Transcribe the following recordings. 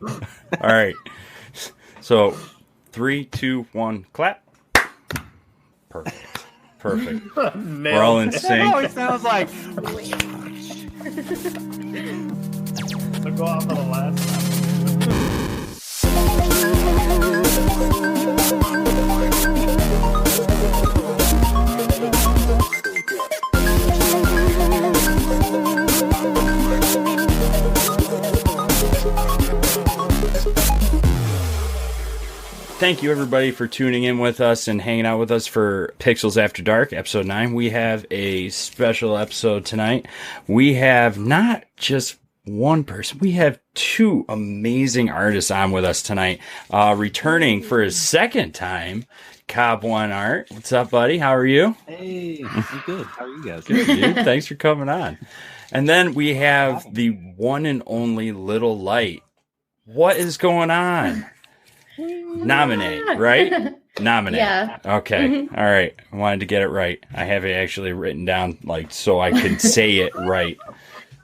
All right. So 3, 2, 1, clap. Perfect. We're all in sync. It always sounds like. So go off on the last Thank you, everybody, for tuning in with us and hanging out with us for Pixels After Dark, Episode 9. We have a special episode tonight. We have not just one person. We have two amazing artists on with us tonight. Returning for his second time, Kob0neArt. What's up, buddy? How are you? Hey, I'm good. How are you guys? Good, dude. Thanks for coming on. And then we have the one and only Little Light. What is going on? Nominate, right? Nominate. Yeah. Okay. Mm-hmm. All right. I wanted to get it right. I have it actually written down, like, so I can say it right.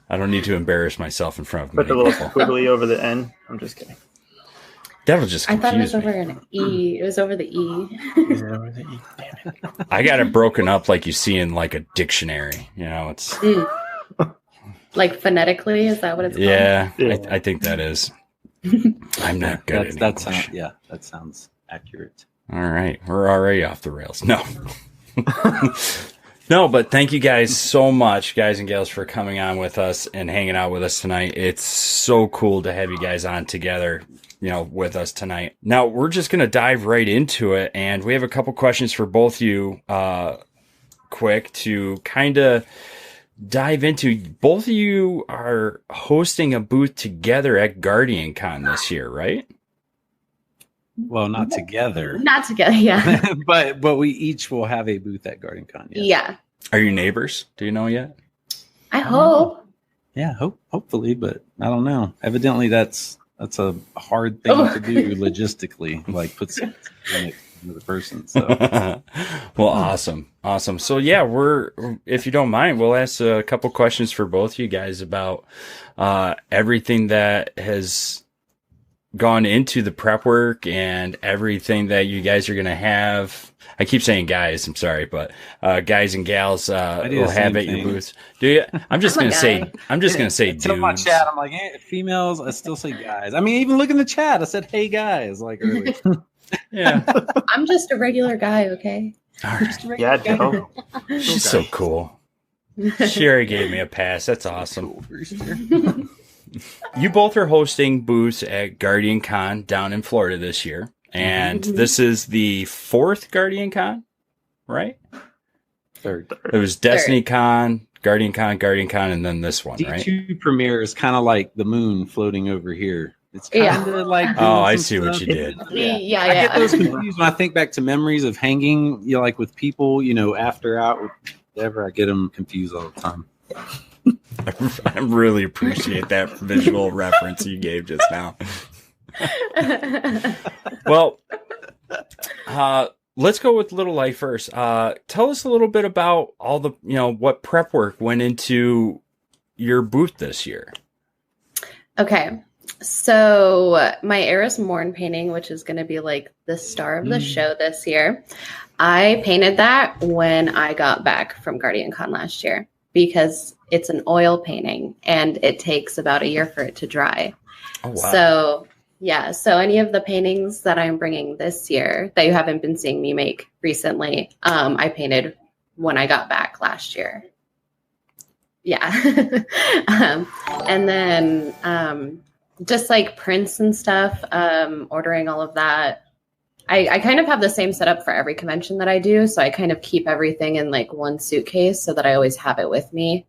I don't need to embarrass myself in front of Put the many little people. squiggly over the N. I'm just kidding. That'll just I thought it was confuse over me. an E. It was over the E. I got it broken up like you see in like a dictionary. You know, it's Like phonetically, is that what it's called? yeah. Yeah. I think that is. I'm not good at That English. sounds that sounds accurate. All right. We're already off the rails. No. No, but thank you guys so much, guys and gals, for coming on with us and hanging out with us tonight. It's so cool to have you guys on together, you know, with us tonight. Now, we're just going to dive right into it, and we have a couple questions for both you, quick, to kind of dive into. Both of you are hosting a booth together at Guardian Con this year, right? Well, not together, Not together, yeah. but we each will have a booth at Garden Con. Yes. Yeah. Are you neighbors? Do you know yet? I hope. Yeah, hopefully, but I don't know. Evidently, that's a hard thing to do logistically, like put something in another person. So, Well, awesome. So yeah, if you don't mind, we'll ask a couple questions for both you guys about everything that has gone into the prep work and everything that you guys are going to have. I keep saying guys, I'm sorry, but guys and gals do will the have same at your thing. booth. Do you? I'm just I'm going a to say, guy. Tell my dudes. chat, I'm like, females. I still say guys. I mean, even look in the chat. I said, hey guys, like earlier. Yeah. I'm just a regular guy, okay? All right. Yeah, Joe. She's so cool. She already gave me a pass. That's awesome. You both are hosting booths at Guardian Con down in Florida this year. And this is the fourth Guardian Con, right? Third. It was Destiny Con, Guardian Con, and then this one, right? D2 premiere is kind of like the moon floating over here. It's kind Yeah. of like Oh, I some see what stuff. you did. Yeah, I get those yeah. confused when I think back to memories of hanging, like with people, after out, whatever. I get them confused all the time. I really appreciate that visual reference you gave just now. Well, let's go with Little Light first. Tell us a little bit about all the, what prep work went into your booth this year. Okay. So my Eris Morn painting, which is going to be like the star of the show this year, I painted that when I got back from Guardian Con last year because it's an oil painting and it takes about a year for it to dry. Oh, wow. So yeah, so any of the paintings that I'm bringing this year that you haven't been seeing me make recently, I painted when I got back last year. Yeah. And then just like prints and stuff, ordering all of that. I kind of have the same setup for every convention that I do. So I kind of keep everything in like one suitcase so that I always have it with me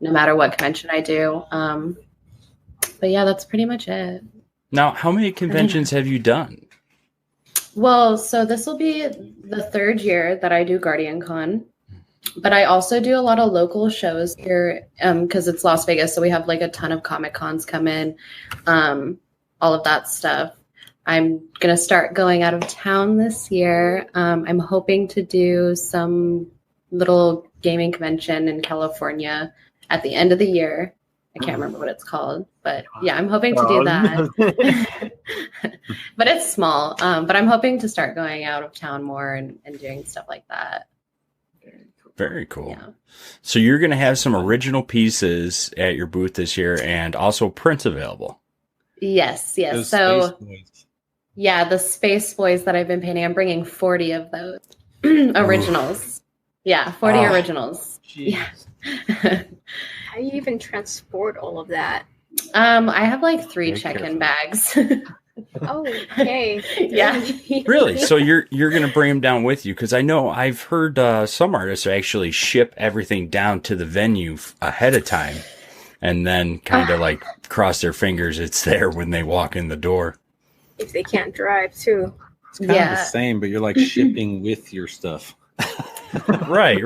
no matter what convention I do. But yeah, that's pretty much it. Now, how many conventions have you done? Well, so this will be the third year that I do Guardian Con, but I also do a lot of local shows here because it's Las Vegas. So we have like a ton of Comic Cons come in, all of that stuff. I'm going to start going out of town this year. I'm hoping to do some little gaming convention in California at the end of the year. I can't remember what it's called, but yeah, I'm hoping to do that. But it's small. But I'm hoping to start going out of town more and doing stuff like that. Very cool. Yeah. So you're going to have some original pieces at your booth this year and also prints available. Yes. Those So Space Boys. yeah, the Space Boys that I've been painting, I'm bringing 40 of those originals. Yeah, 40 originals. Jeez. Yeah. How do you even transport all of that? I have like 3 Very check-in careful. bags. Oh, okay. Yeah. Really? So you're going to bring them down with you? Because I know I've heard some artists actually ship everything down to the venue ahead of time and then kind of like cross their fingers it's there when they walk in the door. If they can't drive, too. It's kind of the same, but you're like shipping with your stuff. Right.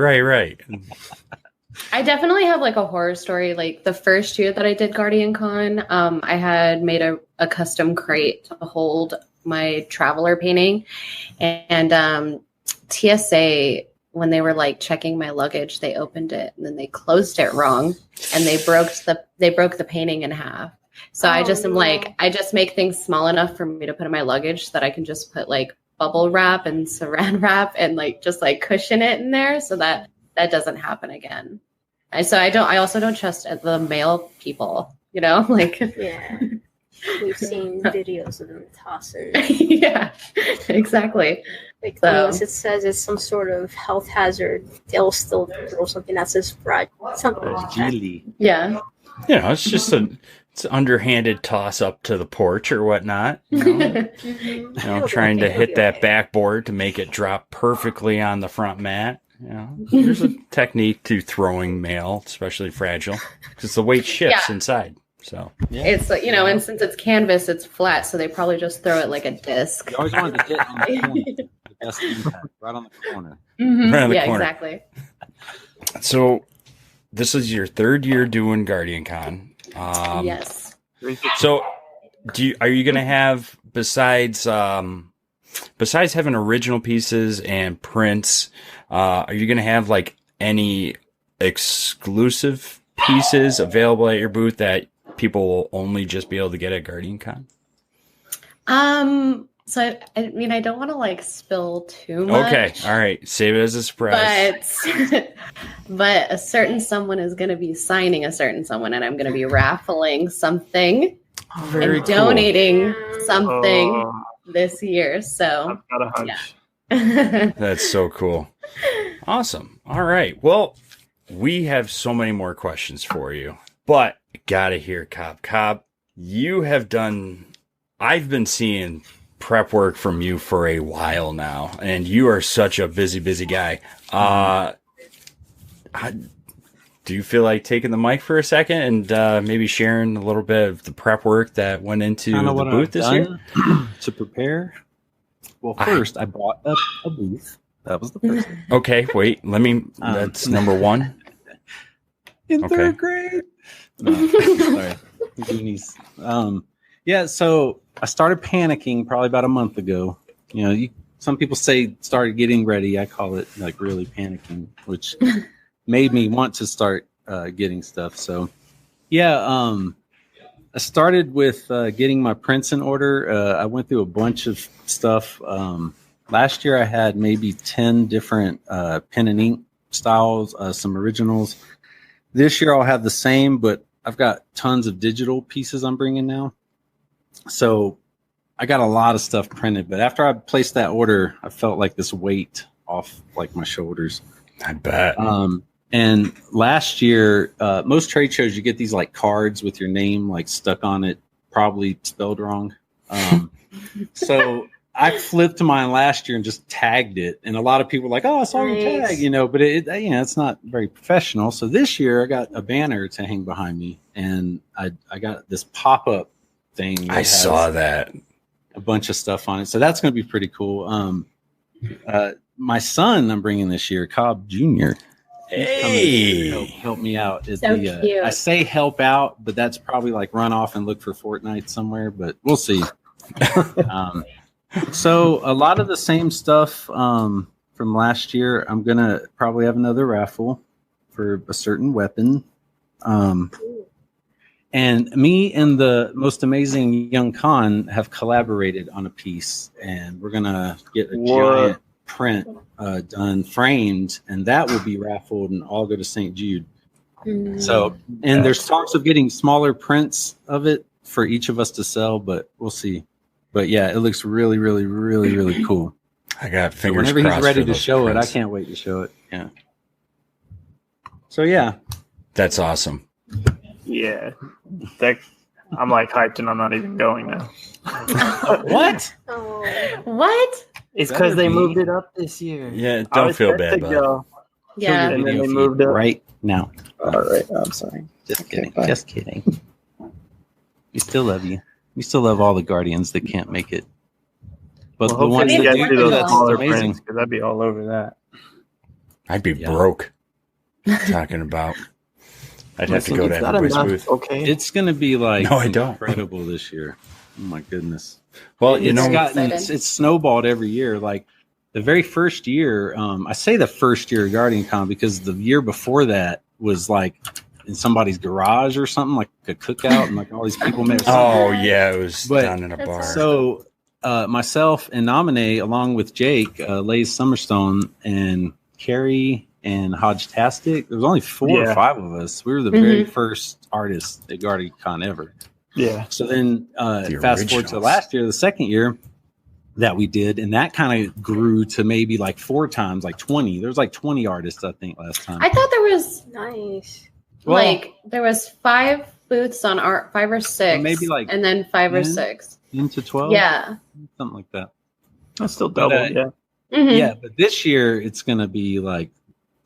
I definitely have like a horror story. Like the first year that I did Guardian Con, I had made a custom crate to hold my Traveler painting. And TSA, when they were like checking my luggage, they opened it and then they closed it wrong and they broke the painting in half. So I just am like, I just make things small enough for me to put in my luggage so that I can just put like bubble wrap and saran wrap and like just like cushion it in there so that doesn't happen again. And so I also don't trust the mail people, you know, like. Yeah. We've seen videos of them tossing. Yeah, exactly. Like, So- unless it says it's some sort of health hazard, they'll still throw something that says fried. Something like that. Jelly. Yeah. You know, it's just it's underhanded toss up to the porch or whatnot. You know, Mhm. trying to hit that backboard to make it drop perfectly on the front mat. You know, there's a technique to throwing mail, especially fragile, because the weight shifts inside. So Yeah. It's like, you know, and since it's canvas, it's flat, so they probably just throw it like a disc. You always wanted to hit on the corner. The best impact, right on the corner. Mhm. Right on the Yeah, corner. exactly. So this is your 3rd year doing Guardian Con. Yes. So are you going to have, besides having original pieces and prints, are you going to have like any exclusive pieces available at your booth that people will only just be able to get at Guardian Con? So I mean, I don't want to like spill too much. Okay. All right. Save it as a surprise. But a certain someone is going to be signing a certain someone, and I'm going to be raffling something Very and cool. donating something Oh, this year. So I've got a hunch. yeah. That's so cool. Awesome. All right. Well, we have so many more questions for you, but gotta hear Kob. You have done, I've been seeing prep work from you for a while now, and you are such a busy guy. Do you feel like taking the mic for a second and maybe sharing a little bit of the prep work that went into Kinda the what booth I've this year? done to prepare. Well, first I bought a booth. That was the first thing. Okay, wait, that's number 1. In Okay. 3rd grade. No, sorry. Goonies. Yeah, so I started panicking probably about a month ago. You know, some people say started getting ready. I call it like really panicking, which made me want to start getting stuff. So, yeah, I started with getting my prints in order. I went through a bunch of stuff. Last year I had maybe 10 different pen and ink styles, some originals. This year I'll have the same, but I've got tons of digital pieces I'm bringing now. So I got a lot of stuff printed, but after I placed that order, I felt like this weight off like my shoulders. I bet. And last year, most trade shows, you get these like cards with your name like stuck on it, probably spelled wrong. So I flipped mine last year and just tagged it. And a lot of people were like, oh, I saw your Nice. tag, you know, but it's not very professional. So this year I got a banner to hang behind me, and I got this pop-up thing. that I has saw that. a bunch of stuff on it. So that's going to be pretty cool. My son I'm bringing this year, Kob0neArt. Hey. Help me out. So cute. I say help out, but that's probably like run off and look for Fortnite somewhere, but we'll see. So a lot of the same stuff from last year. I'm going to probably have another raffle for a certain weapon. And me and the most amazing young Khan have collaborated on a piece, and we're gonna get a giant print done, framed, and that will be raffled and all go to St. Jude. So, and there's talks of getting smaller prints of it for each of us to sell, but we'll see. But yeah, it looks really, really, really, really cool. I got So fingers whenever crossed. he's ready for to those show prints. it, I can't wait to show it. Yeah. So yeah, That's awesome. Yeah. I'm like hyped and I'm not even going now. what? Oh, What? It's Better because they be. moved it up this year. Yeah, I don't was feel set bad, to bud. go. Yeah. And then Video they feed moved it right now. All right. I'm sorry. Just Okay, kidding. bye. Just kidding. We still love you. We still love all the Guardians that can't make it. But Well, the ones hopefully you that guys do, do those that's smaller amazing. prints because I'd be all over that. I'd be Yeah. broke. Talking about. I'd have to go to It's not everybody's enough, booth. Okay. It's going to be like No, I don't. incredible this year. Oh my goodness. Well, you It's know, got- it's snowballed every year. Like the very first year, I say the first year of Guardian Con because the year before that was like in somebody's garage or something, like a cookout, and like all these people met. oh yeah, it was But- down in a That's bar. awesome. So myself and Nominee, along with Jake, Lays Summerstone, and Carrie and Hodge-tastic, there was only 4 or Yeah. 5 of us. We were the very first artists at Guardian Con ever. Yeah. So then The fast forward to originals. last year, the second year that we did, and that kind of grew to maybe like 4 times, like 20. There was like 20 artists, I think, last time. I thought there was nice. Well- like there was 5 booths on art, 5 or 6, maybe like and then 5 or 10? 6. Into 12? Yeah. Something like that. That's still But, double. Yeah. Mhm. Yeah, but this year it's going to be like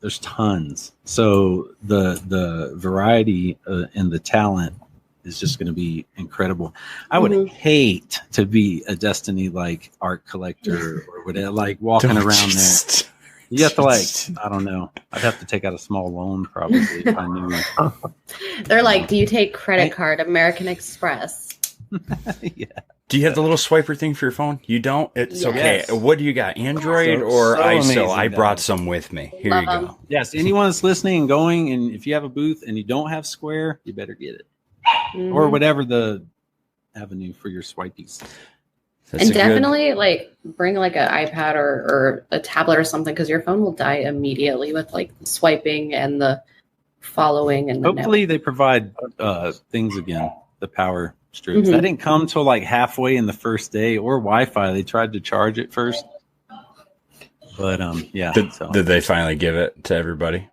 there's tons. So the variety and the talent is just going to be incredible. I would Mhm. hate to be a Destiny like art collector or whatever, like walking Don't around there. just- You have to like, I don't know. I'd have to take out a small loan probably if I knew. They're like, do you take credit I- card, American Express? Yeah. Do you have the little swiper thing for your phone? You don't? It's Yes. okay. What do you got? Android So- or so ISO? amazing, I guys. brought some with me. Here Love you go. 'em. Yes. Anyone that's listening and going, and if you have a booth and you don't have Square, you better get it or Mhm. whatever the avenue for your swipies. That's And a good- definitely like bring like an iPad or a tablet or something because your phone will die immediately with like swiping and the following and the Hopefully they provide things again, the power strips. Mhm. That didn't come till like halfway in the first day, or Wi-Fi. They tried to charge it first. But yeah. so. Did they finally give it to everybody?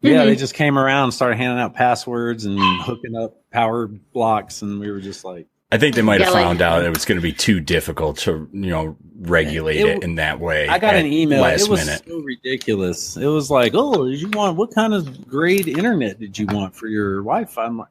Yeah, Mhm. they just came around, started handing out passwords and hooking up power blocks, and we were just like, I think they might have Yeah, like- found out it was going to be too difficult to, regulate It- it in that way. I got at an email. last It was minute. so ridiculous. It was like, oh, did you want what kind of grade internet did you want for your Wi-Fi? I'm like,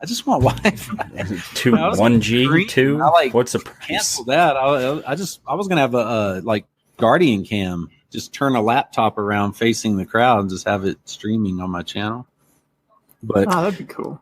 I just want Wi-Fi. Two, I was 1G, green. 2? I like What's the price? Cancel that. I was gonna have a like Guardian Cam. Just turn a laptop around facing the crowd and just have it streaming on my channel. But Oh, that'd be cool.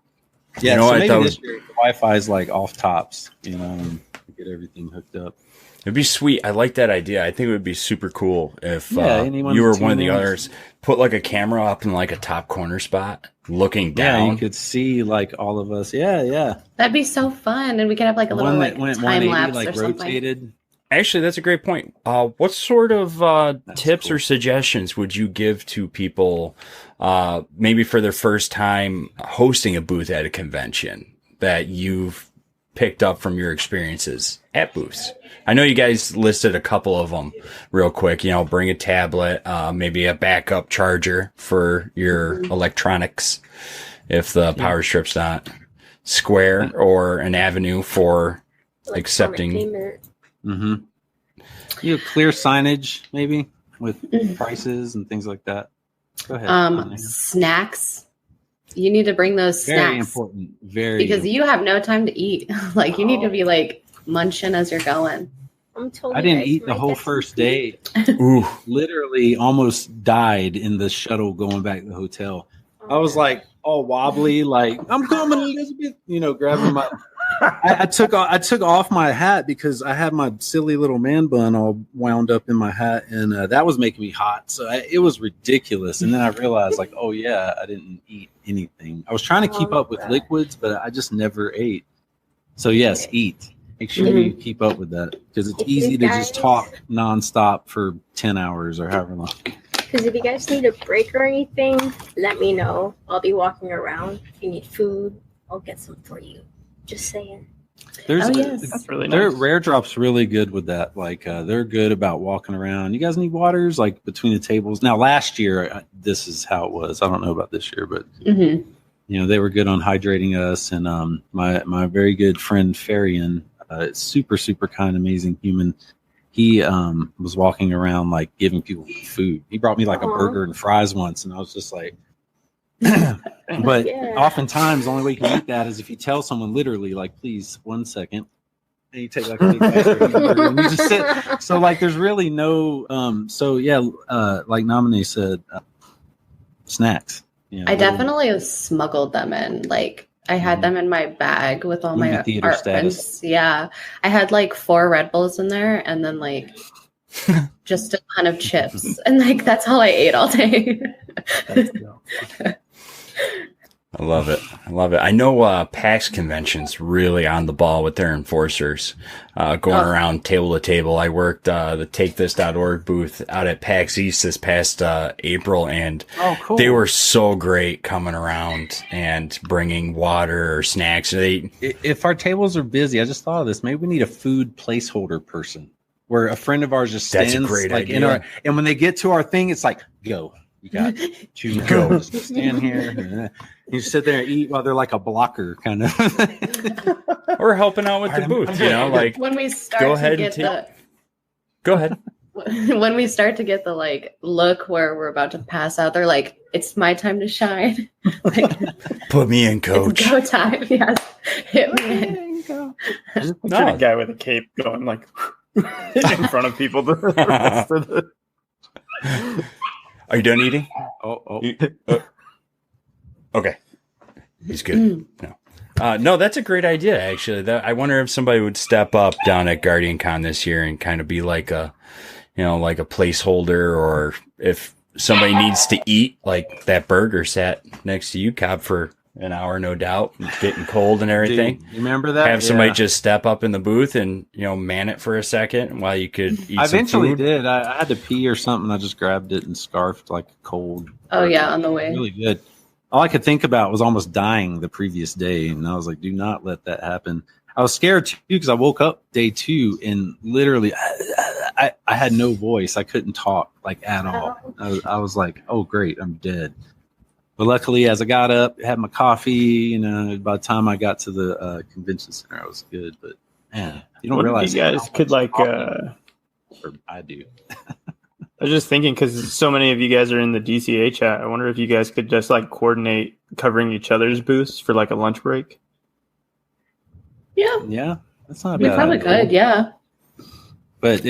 yeah, You know so what, maybe though? this year the Wi-Fi is like off tops, and get everything hooked up. It'd be sweet. I like that idea. I think it would be super cool if Yeah, anyone you were tune one of the in. others. Put like a camera up in like a top corner spot, looking Yeah, you down. could see like all of us. Yeah. That'd be so fun, and we could have like a little One like that went time 180, lapse like or something. rotated. Actually, that's a great point. What sort of That's tips cool. or suggestions would you give to people, maybe for their first time hosting a booth at a convention that you've picked up from your experiences at booths? I know you guys listed a couple of them real quick. Bring a tablet, maybe a backup charger for your electronics if the power strip's not square, or an avenue for accepting. Payment. Mm-hmm. You have clear signage, maybe with prices and things like that. Go ahead. Connie. Snacks. You need to bring those Very snacks important. Very because you have no time to eat. Like you need to be like munching as you're going. I'm totally I didn't guys, eat the my whole dad's- first day. Ooh, Literally almost died in the shuttle going back to the hotel. I was like all wobbly, like, I'm coming, Elizabeth, grabbing my I took off my hat because I had my silly little man bun all wound up in my hat, and that was making me hot. So it was ridiculous. And then I realized, like, oh yeah, I didn't eat anything. I was trying to keep up with liquids, but I just never ate. So yes, eat. Make sure you keep up with that because it's easy to just talk nonstop for 10 hours or however long. Because if you guys need a break or anything, let me know. I'll be walking around. If you need food, I'll get some for you. Just saying. That's really nice. Rare Drop's really good with that. Like they're good about walking around. You guys need waters like between the tables. Now last year, this is how it was. I don't know about this year, but you know they were good on hydrating us. And my very good friend Farian, super kind, amazing human. He was walking around like giving people food. He brought me like a burger and fries once, and I was just like. But oftentimes the only way you can eat that is if you tell someone literally like, please 1 second, and you take like a big burger and you just sit. So like there's really no like Nominee said, snacks. You know, I definitely smuggled them in. Like I had them in my bag with all my art prints. Yeah. I had like 4 Red Bulls in there and then like just a ton of chips. And like that's all I ate all day. I love it. I know PAX Convention's really on the ball with their enforcers, going around table to table. I worked the TakeThis.org booth out at PAX East this past April, and cool. They were so great coming around and bringing water or snacks. If our tables are busy, I just thought of this. Maybe we need a food placeholder person where a friend of ours just stands. That's a great like idea. And when they get to our thing, it's like, go. You got to go. Just stand here. You sit there and eat while they're like a blocker kind of. Or helping out with the booth, you know, like when we start go to ahead get and go ahead. When we start to get the like look where we're about to pass out, they're like, "It's my time to shine." Like, put me in, coach. It's go time. Yes, hit me in. Just picture a guy with a cape going like in front of people. The rest of the... Are you done eating? Okay. He's good. No, that's a great idea, actually. I wonder if somebody would step up down at Guardian Con this year and kind of be like a placeholder, or if somebody needs to eat, like that burger sat next to you, Cobb, for an hour, no doubt. It's getting cold and everything. Dude, you remember that? Have somebody just step up in the booth and, man it for a second while you could eat I some eventually food. did. I had to pee or something. I just grabbed it and scarfed like a cold. Oh, yeah, on the way. Really good. All I could think about was almost dying the previous day. And I was like, do not let that happen. I was scared too because I woke up day 2 and literally I had no voice. I couldn't talk like at all. I was like, oh, great, I'm dead. But luckily, as I got up, had my coffee, by the time I got to the convention center, I was good. But man, you don't realize you guys could like. I do. I was just thinking because so many of you guys are in the DCA chat. I wonder if you guys could just like coordinate covering each other's booths for like a lunch break. Yeah, that's not We bad. probably could, yeah. But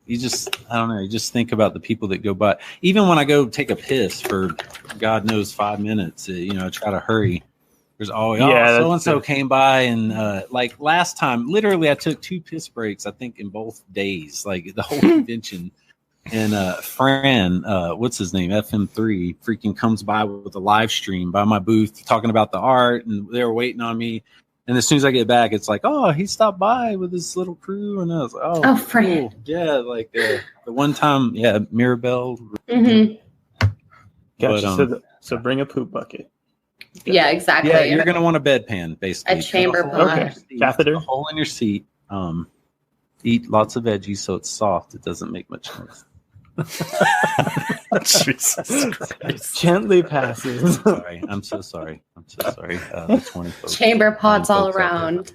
you just, I don't know, you just think about the people that go by. Even when I go take a piss for God knows 5 minutes, I try to hurry. There's always, so-and-so came by and like last time, literally I took 2 piss breaks, I think in both days, like the whole convention. And Fran, what's his name? FM3 freaking comes by with a live stream by my booth talking about the art, and they were waiting on me. And as soon as I get back, it's like, oh, he stopped by with his little crew. And I was like, oh, Fran. cool. Yeah, like the one time, Mirabelle. Gotcha. But, so bring a poop bucket. Yeah, exactly. Yeah, you're going to want a bedpan, basically. A chamber pot. Okay. Catheter. A hole in your seat. Eat lots of veggies so it's soft. It doesn't make much noise. Jesus Christ. Gently passes. I'm so sorry. The 20 folks. Chamber pods all around.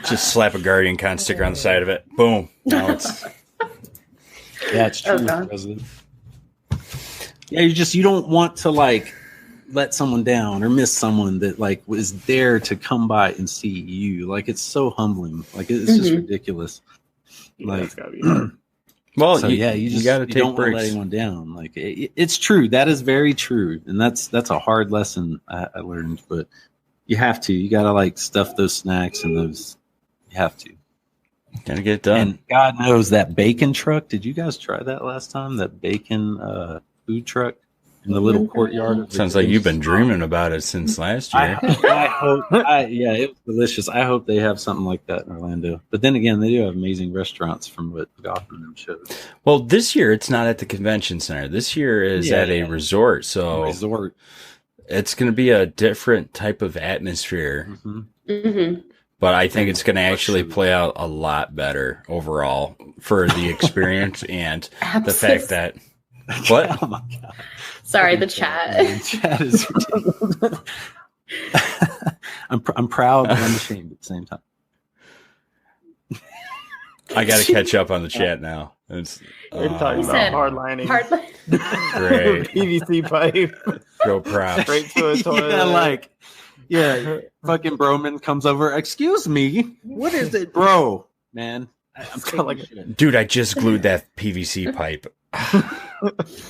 Just slap a Guardian Con sticker on the side of it. Boom. Now it's. Yeah, it's true, President. Yeah, you don't want to like let someone down or miss someone that like was there to come by and see you. Like it's so humbling. Like it's just ridiculous. Yeah, like it's gotta be hard. Well, So yeah, you got to you take don't want to let breaks. anyone down. Like it's true. That is very true, and that's a hard lesson I learned. But you have to. You got to like stuff those snacks and those. You have to. Got to get it done. And God knows that bacon truck. Did you guys try that last time? That bacon food truck in the little courtyard. Of Sounds like you've been dreaming about it since last year. I hope. Yeah, it was delicious. I hope they have something like that in Orlando. But then again, they do have amazing restaurants from what Gotham showed. Well, this year it's not at the convention center. This year is at a resort, so Resort. it's going to be a different type of atmosphere. Mm-hmm. Mm-hmm. But I think it's going to actually play out a lot better overall for the experience and the fact that what? Oh my God. Sorry, the chat. The chat is. I'm proud and ashamed at the same time. I got to catch up on the chat now. It's They're talking He about said hard lining. great. PVC pipe Go props. straight to a toilet. Fucking Broman comes over. Excuse me, what is it, bro? Man, I'm got like shit. Dude, I just glued that PVC pipe.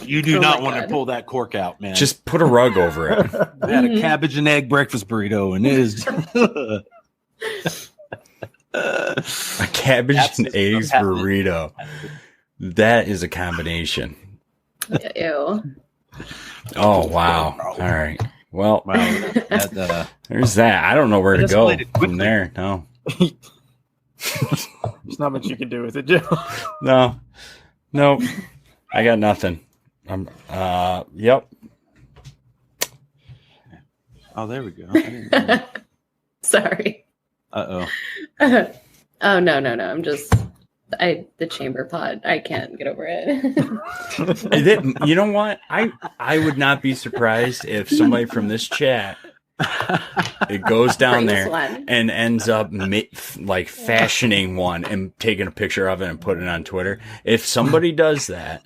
You do Oh not my want to God. pull that cork out, man. Just put a rug over it. I had a cabbage and egg breakfast burrito, and it is A cabbage and eggs burrito. That is a combination. Ew. Oh, wow. All right. Well, wow. That, there's that. I don't know where to It go escalated from quickly. there. No. There's not much you can do with it, Joe. No. Nope. I got nothing. Yep. oh, there we go. Sorry. Uh Oh no. I'm just the chamber pod. I can't get over it. You know what? I would not be surprised if somebody from this chat it goes down Brings there one. and ends up like fashioning one and taking a picture of it and putting it on Twitter. If somebody does that,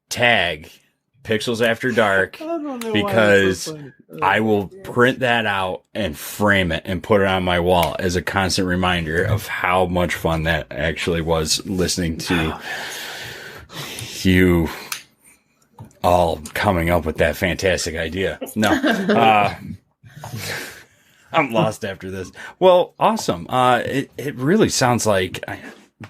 tag Pixels After Dark because I will print that out and frame it and put it on my wall as a constant reminder of how much fun that actually was listening to you all coming up with that fantastic idea. No, I'm lost after this. Well, awesome. It really sounds like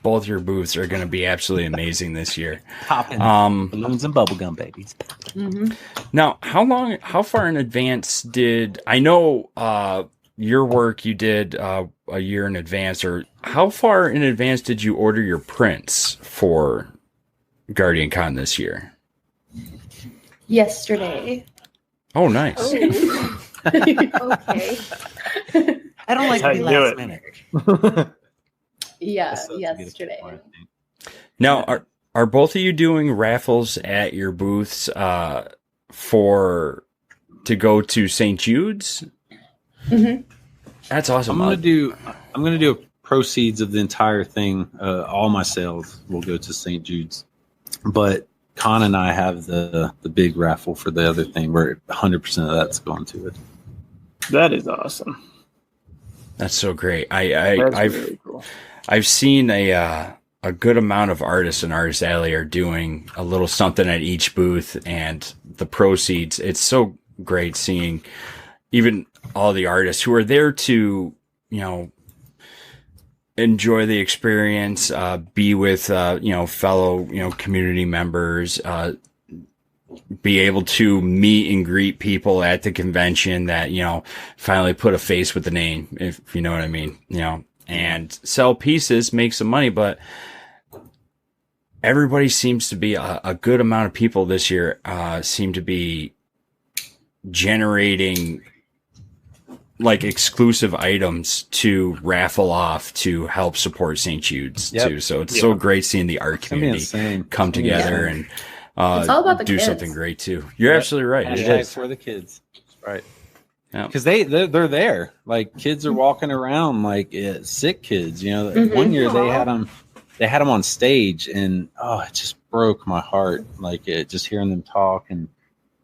both your booths are going to be absolutely amazing this year. Popping balloons and bubblegum babies. Mhm. Now, how far in advance did I know your work you did a year in advance, or how far in advance did you order your prints for Guardian Con this year? Yesterday. Oh, nice. Okay. I don't like That's to be how you do last it. minute. Yeah, That's a good yesterday. point. Now, are both of you doing raffles at your booths to go to St. Jude's? Mhm. That's awesome. I'm gonna do proceeds of the entire thing. All my sales will go to St. Jude's, but Con and I have the big raffle for the other thing where 100% of that's going to it. That is awesome. That's so great. That's I've really cool. I've seen a good amount of artists in Artist Alley are doing a little something at each booth, and the proceeds. It's so great seeing even all the artists who are there to, enjoy the experience, be with, fellow, community members, be able to meet and greet people at the convention that, finally put a face with the name, if you know what I mean, and sell pieces, make some money. But everybody seems to be a good amount of people this year, seem to be generating like exclusive items to raffle off to help support St. Jude's too. So it's so great seeing the art community come together and It's all about the do kids. something great too. You're absolutely right. It Hashtag is. for the kids, right? Yeah. Because they're there. Like kids are walking around like sick kids. One year they had them on stage, and it just broke my heart. Like just hearing them talk, and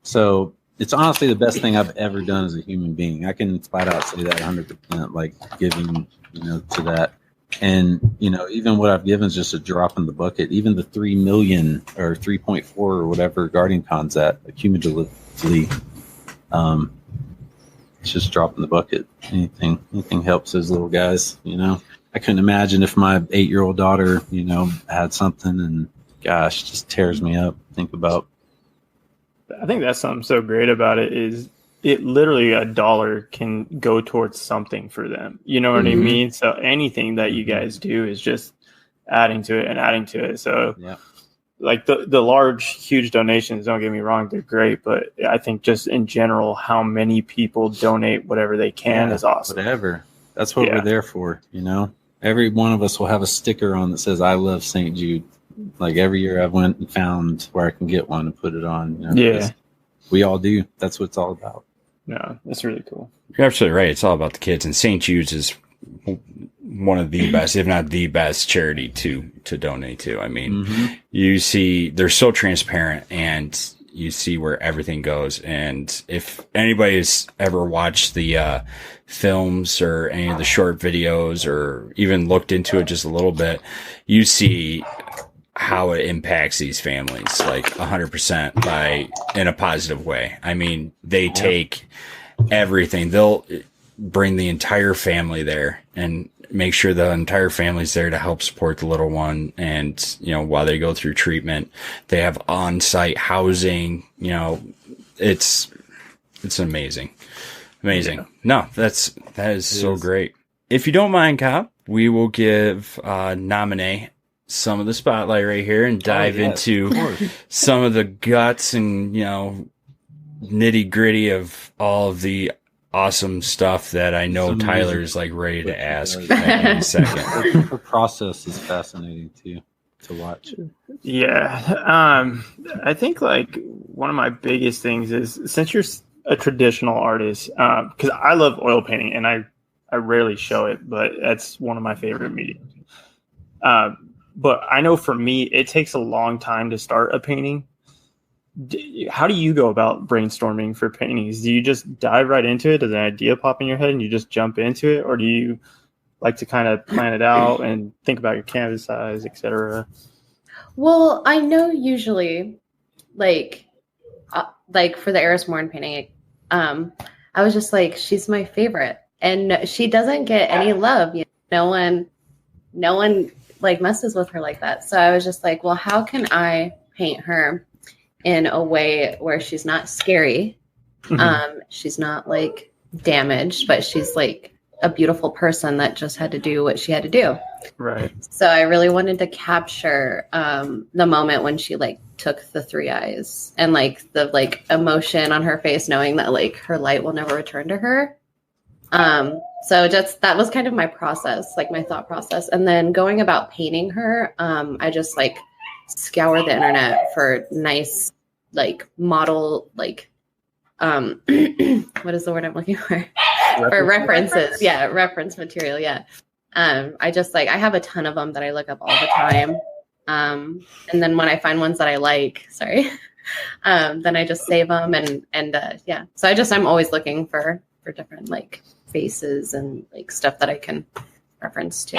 so it's honestly the best thing I've ever done as a human being. I can flat out say that 100%. Like giving to that, And, you know, even what I've given is just a drop in the bucket. Even the 3 million or 3.4 or whatever Guardian Con's at cumulatively, it's just drop in the bucket. Anything helps those little guys, you know. I couldn't imagine if my 8-year-old daughter, you know, had something and gosh, just tears me up. Think about. I think that's something so great about it is it literally $1 can go towards something for them. You know what I mean? So anything that you guys do is just adding to it and adding to it. So Yeah. like the large, huge donations, don't get me wrong, they're great. But I think just in general, how many people donate whatever they can is awesome. Whatever. That's what we're there for, you know. Every one of us will have a sticker on that says, I love St. Jude. Like every year I went and found where I can get one and put it on. You know, Yeah. We all do. That's what it's all about. No, that's really cool. You're absolutely right. It's all about the kids, and St. Jude's is one of the best, if not the best, charity to donate to. I mean, you see, they're so transparent, and you see where everything goes. And if anybody's ever watched the films or any of the short videos, or even looked into it just a little bit, you see how it impacts these families like 100% in a positive way. I mean, they take everything. They'll bring the entire family there and make sure the entire family's there to help support the little one. And, you know, while they go through treatment, they have on-site housing. You know, it's amazing. Amazing. Yeah. No, that is so great. If you don't mind, Cobb, we will give Nominee some of the spotlight right here and dive into some of the guts and, you know, nitty gritty of all of the awesome stuff that I know Tyler's like ready to ask in a second. Her process is fascinating too to watch. Yeah. I think like one of my biggest things is, since you're a traditional artist, because I love oil painting and I rarely show it, but that's one of my favorite mediums. But I know for me, it takes a long time to start a painting. How do you go about brainstorming for paintings? Do you just dive right into it? Does an idea pop in your head and you just jump into it? Or do you like to kind of plan it out and think about your canvas size, etc.? Well, I know usually, like for the Eris Morn painting, I was just like, she's my favorite. And she doesn't get any love. You know, no one like messes with her like that. So I was just like, well, how can I paint her in a way where she's not scary? She's not like damaged, but she's like a beautiful person that just had to do what she had to do. Right. So I really wanted to capture the moment when she like took the 3 eyes and like the like emotion on her face, knowing that like her light will never return to her. So just that was kind of my process, like my thought process. And then going about painting her, I just like scour the internet for nice like model, like what is the word I'm looking for? For references. Yeah, reference material. Yeah. I just like, I have a ton of them that I look up all the time. And then when I find ones that I like, then I just save them and yeah. So I'm always looking for different like faces and like stuff that I can reference to.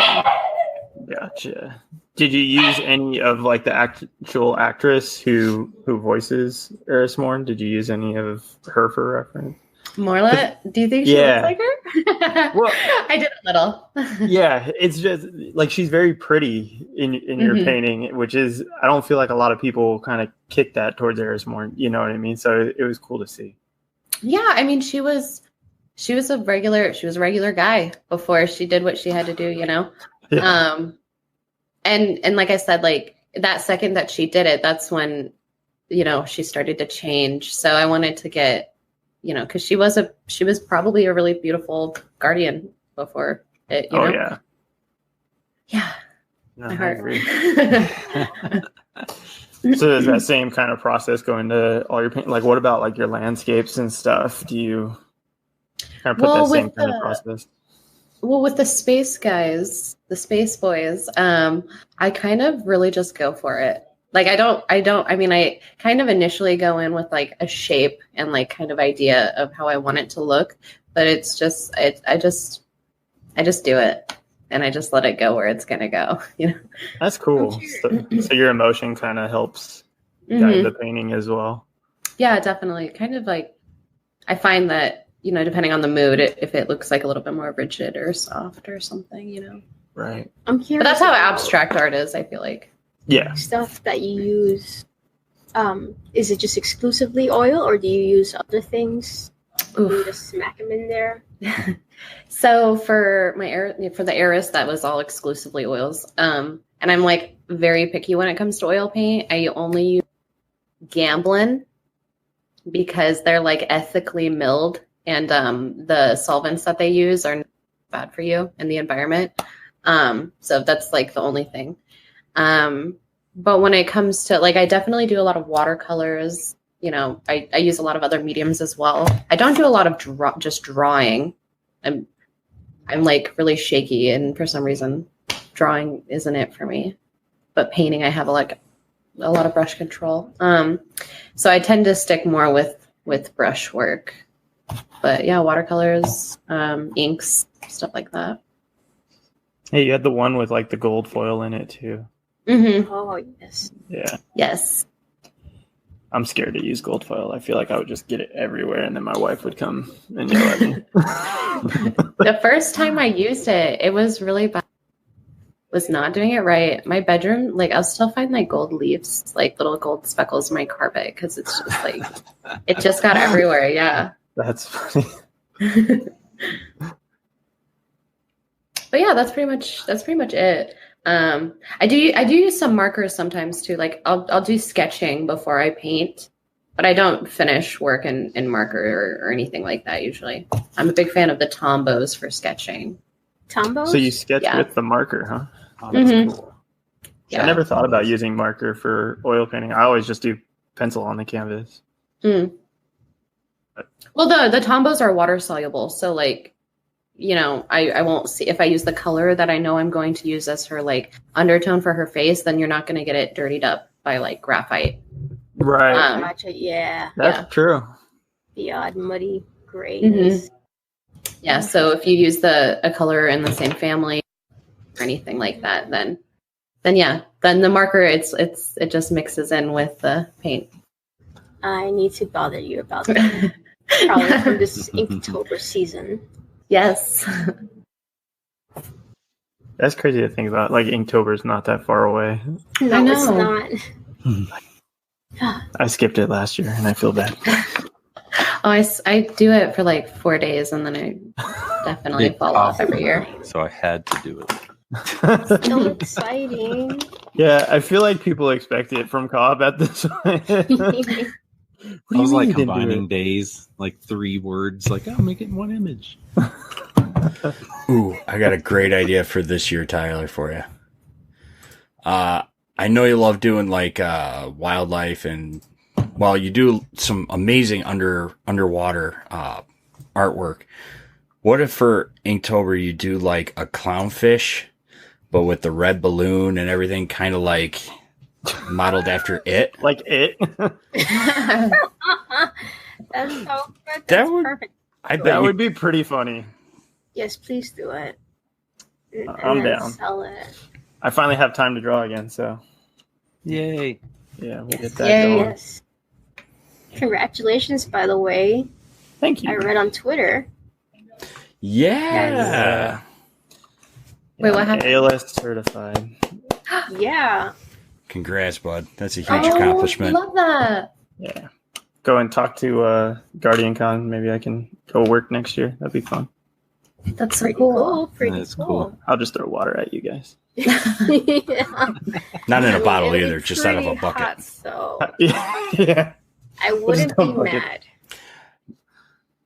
Gotcha. Did you use any of like the actual actress who voices Eris Morn? Did you use any of her for reference? Morla, do you think she looks like her? Well, I did a little. Yeah, it's just like she's very pretty in your painting, which is, I don't feel like a lot of people kind of kick that towards Eris Morn. You know what I mean? So it was cool to see. Yeah, I mean, she was a regular guy before she did what she had to do, you know? Yeah. And like I said, like that second that she did it, that's when, you know, she started to change. So I wanted to get, you know, because she was probably a really beautiful guardian before it, you know? Yeah. Yeah. No, my heart. So does that same kind of process go into all your paint? Like, what about like your landscapes and stuff? Do you kind of put that same kind of process? Well, with the space guys, the space boys, I kind of really just go for it. Like, I mean, I kind of initially go in with like a shape and like kind of idea of how I want it to look, but it's just, I just do it. and I just let it go where it's gonna go. That's cool. So your emotion kind of helps guide the painting as well. Yeah, definitely. Kind of like I find that, depending on the mood, if it looks like a little bit more rigid or soft or something. Right. I'm curious. But that's how about abstract art is, I feel like. Yeah. stuff that you use. Is it just exclusively oil, or do you use other things? You just smack them in there. So for the Eris, that was all exclusively oils. And I'm like very picky when it comes to oil paint. I only use Gamblin because they're like ethically milled, and the solvents that they use are not bad for you and the environment. So that's like the only thing. But when it comes to I definitely do a lot of watercolors. I use a lot of other mediums as well. I don't do a lot of just drawing. I'm like really shaky, and for some reason, drawing isn't it for me. But painting, I have a lot of brush control. So I tend to stick more with brush work. But yeah, watercolors, inks, stuff like that. Hey, you had the one with like the gold foil in it too. Mm-hmm. Oh, yes. Yeah. Yes. I'm scared to use gold foil. I feel like I would just get it everywhere, and then my wife would come and yell at me. The first time I used it, it was really bad. Was not doing it right. My bedroom, I'll still find gold leaves, little gold speckles in my carpet, because it's just it just got everywhere. Yeah. That's funny. But yeah, that's pretty much it. I do use some markers sometimes too. I'll do sketching before I paint, but I don't finish work in marker or anything like that usually. I'm a big fan of the Tombos for sketching. Tombos? So you sketch Yeah. with the marker, huh? Oh, Mhm. cool. Yeah. I never thought about using marker for oil painting. I always just do pencil on the canvas. Mm. Well, the Tombos are water soluble, so I won't see if I use the color that I know I'm going to use as her undertone for her face, then you're not going to get it dirtied up by graphite. Right. Gotcha. Yeah. That's true. The odd muddy grays. Mhm. Yeah. So if you use a color in the same family or anything like that, then the marker it just mixes in with the paint. I need to bother you about that. Probably from this Inktober season. Yes. That's crazy to think about. Inktober is not that far away. No, I know. it's not. I skipped it last year, and I feel bad. Oh, I do it for 4 days, and then I definitely fall off every year. So I had to do it. So exciting. Yeah, I feel like people expect it from Cobb at this point. I was combining days, 3 words, I'll make it in one image. Ooh, I got a great idea for this year, Tyler, for you. I know you love doing wildlife, and you do some amazing underwater artwork. What if for Inktober you do a clownfish, but with the red balloon and everything, kind of modeled after it? Like it? That's so good. That would- perfect. I bet That you- would be pretty funny. Yes, please do it. And I'm then down. Sell it. I finally have time to draw again, so Yay. yeah, we'll get that Yay. going. Yes. Congratulations, by the way. Thank you. I read on Twitter. Yeah. Wait, what I'm happened? ALS certified. Yeah. Congrats, bud. That's a huge accomplishment. Love that. Yeah. Go and talk to Guardian Con. Maybe I can go work next year. That'd be fun. That's so Pretty cool. cool. Pretty That's cool. cool. I'll just throw water at you guys. Yeah. Not in I a mean, it'll be either, just out of a pretty bucket. hot, so Yeah. I wouldn't be don't bucket. mad.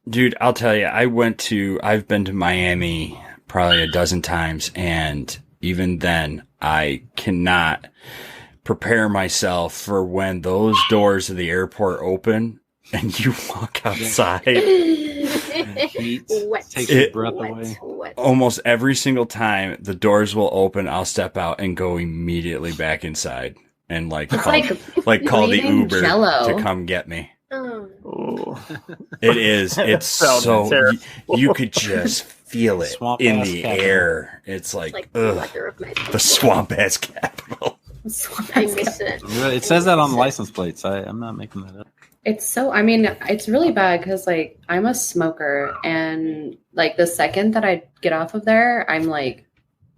Dude, I'll tell you, I've been to Miami probably a dozen times, and even then, I cannot prepare myself for when those doors of the airport open and you walk outside. Heat Wet. takes your breath Wet, away. wet. Almost every single time the doors will open, I'll step out and go immediately back inside and It's call the breathing Uber Jell-O. to come get me. Oh. Oh. It is. It's Sounds so terrible. you could just feel it Swamp in ass the capital. air. It's like, Like the ugh, weather of my the swamp ass capital. I miss it. It says that on the license plates. I'm not making that up. It's so, I mean, it's really bad because, like, I'm a smoker, and, like, the second that I get off of there, I'm like,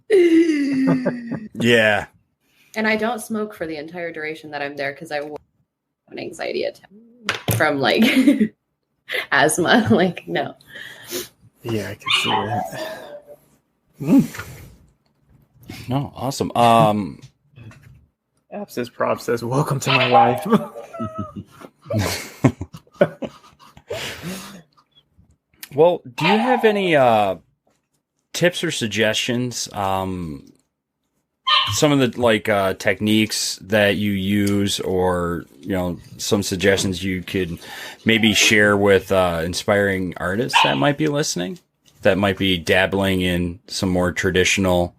Yeah. and I don't smoke for the entire duration that I'm there because I have an anxiety attack from, like, asthma. Like, no. Yeah, I can see that. No, awesome. App says prop says, welcome to my life. Well, do you have any tips or suggestions? Some of the like techniques that you use, or some suggestions you could maybe share with inspiring artists that might be listening, that might be dabbling in some more traditional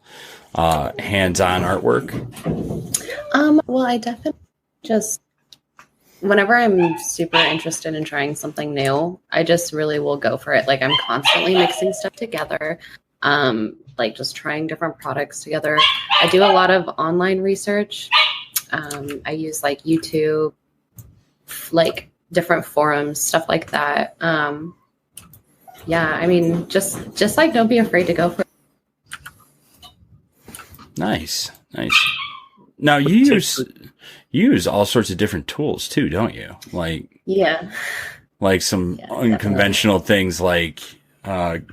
hands-on artwork. Well, I definitely just, whenever I'm super interested in trying something new, I just really will go for it. Like, I'm constantly mixing stuff together, like just trying different products together. I do a lot of online research. I use like YouTube, like different forums, stuff like that. Yeah, I mean, just like, don't be afraid to go for it. Nice. Now you use all sorts of different tools too, don't you? Yeah. Like some unconventional things. Like, can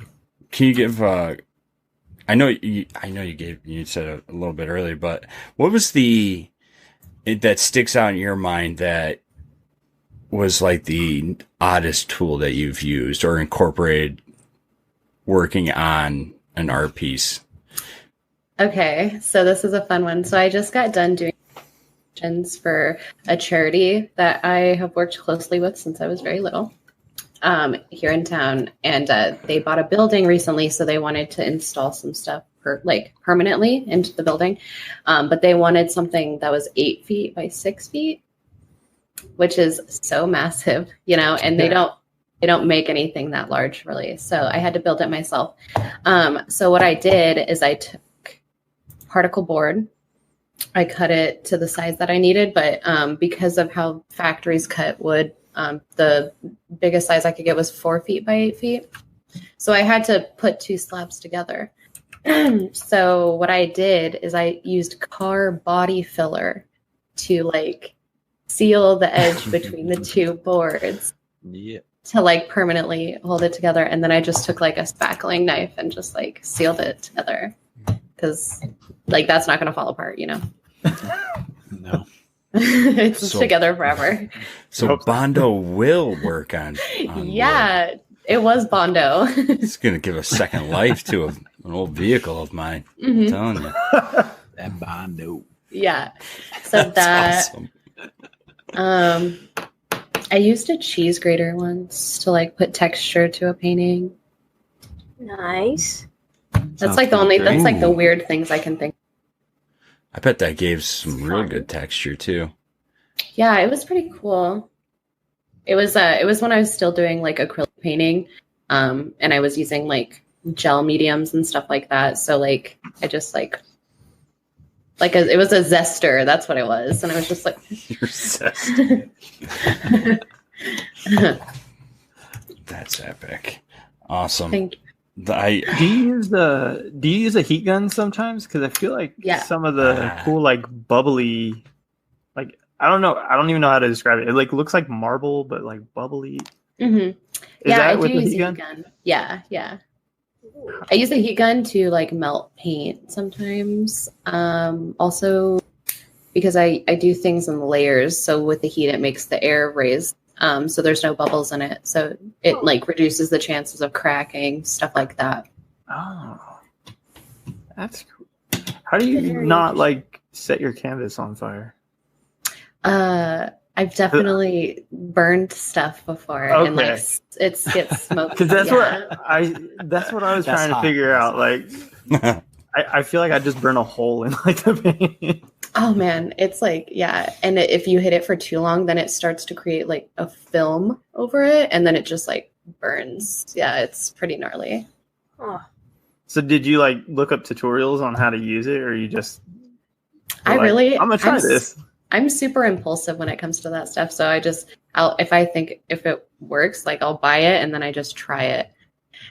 you give? I know you said it a little bit earlier, but what was that sticks out in your mind that was like the oddest tool that you've used or incorporated working on an art piece? Okay, so this is a fun one. So I just got done doing for a charity that I have worked closely with since I was very little, here in town, and they bought a building recently, so they wanted to install some stuff permanently into the building, but they wanted something that was 8 feet by 6 feet, which is so massive, and they don't make anything that large really. So I had to build it myself. So what I did is I took particle board. I cut it to the size that I needed, but because of how factories cut wood, the biggest size I could get was 4 feet by 8 feet. So I had to put 2 slabs together. So what I did is I used car body filler to like seal the edge between the 2 boards. Yeah. To like permanently hold it together. And then I just took like a spackling knife and just like sealed it together. Because like that's not going to fall apart, No. It's together forever. So Bondo will work on Yeah, wood. It was Bondo. It's going to give a second life to an old vehicle of mine. I'm telling you. That Bondo. Yeah. So That's awesome. I used a cheese grater once to like put texture to a painting. Nice. That's like that's like the weird things I can think. I bet that gave some real good texture too. Yeah, it was pretty cool. It was when I was still doing like acrylic painting, and I was using like gel mediums and stuff like that. So like I just it was a zester. That's what it was, and I was just like, You're That's epic. Awesome. Thank you. Do you use a heat gun sometimes? Because I feel like some of the cool like bubbly, like I don't know, I don't even know how to describe it. It like looks like marble, but like bubbly. Mm-hmm. Is that I with do the use heat a gun? heat gun. Yeah. I use a heat gun to like melt paint sometimes. Also because I do things in layers, so with the heat it makes the air raise. So there's no bubbles in it. So it like reduces the chances of cracking, stuff like that. Oh, that's cool. How do you not like set your canvas on fire? I've definitely burned stuff before, and like it gets smoked. Because that's what I was trying to figure out. Like, I feel like I just burn a hole in like the paint. Oh man, it's like and if you hit it for too long, then it starts to create like a film over it, and then it just like burns. Yeah, it's pretty gnarly. Oh, So did you like look up tutorials on how to use it, or you just? I'm gonna try this. I'm super impulsive when it comes to that stuff. So if it works, like I'll buy it and then I just try it.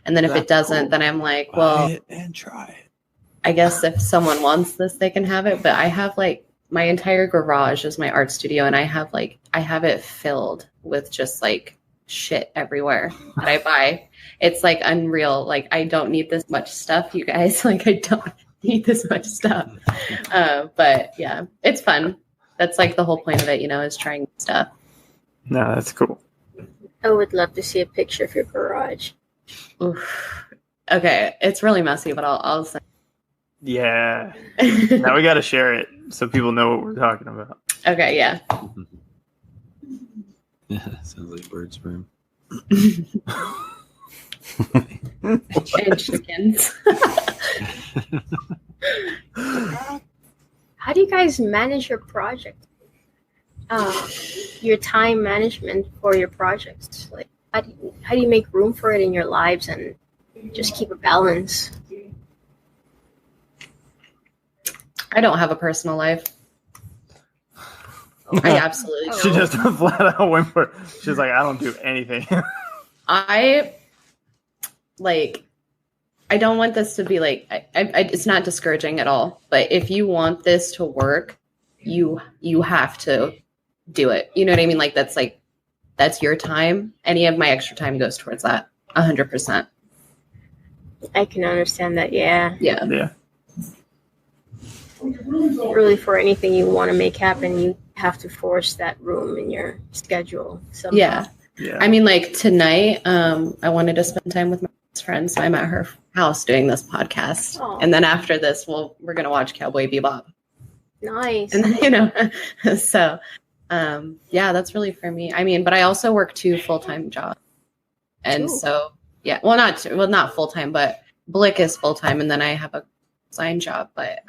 And then if it doesn't, then I'm like, well, Buy it and try it. I guess if someone wants this, they can have it. But I have like my entire garage is my art studio, and I have it filled with just like shit everywhere that I buy. It's like unreal. Like I don't need this much stuff, you guys. Like I don't need this much stuff. But yeah, it's fun. That's like the whole point of it, is trying stuff. No, that's cool. I would love to see a picture of your garage. Oof. Okay, it's really messy, but I'll send. Yeah. Now we got to share it so people know what we're talking about. Okay, yeah. Sounds like bird's room. And chickens. How do you guys manage your project? Your time management for your projects? Like, how do you make room for it in your lives and just keep a balance? I don't have a personal life. I absolutely don't. She just flat out went for it. She's like, I don't do anything. I don't want this to be like, it's not discouraging at all. But if you want this to work, you have to do it. You know what I mean? Like that's your time. Any of my extra time goes towards that. 100%. I can understand that. Yeah. Yeah. Really, for anything you want to make happen, you have to force that room in your schedule. Somehow. Yeah. I mean, like tonight, I wanted to spend time with my best friend, so I'm at her house doing this podcast. Aww. And then after this, we're gonna watch Cowboy Bebop. Nice. And then, so yeah, that's really for me. I mean, but I also work 2 full-time jobs, and so yeah, not full-time, but Blick is full-time, and then I have a design job. But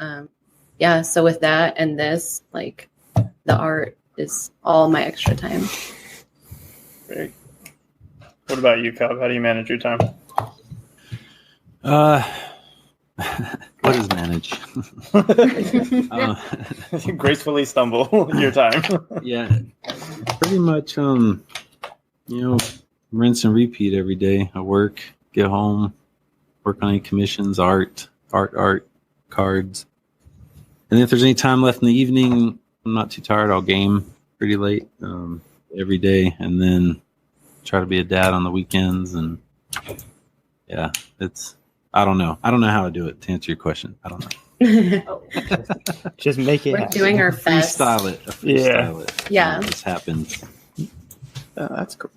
yeah, so with that and this, like the art is all my extra time. Great. What about you, Cobb? How do you manage your time? What is manage? Gracefully stumble your time. Yeah, pretty much. Rinse and repeat every day. I work, get home, work on any commissions, art, cards, and if there's any time left in the evening, I'm not too tired. I'll game pretty late every day, and then try to be a dad on the weekends. And yeah, I don't know how to do it. To answer your question, I don't know. Just make it. We're doing our best. Freestyle it. Yeah. It just happens. Oh, that's cool.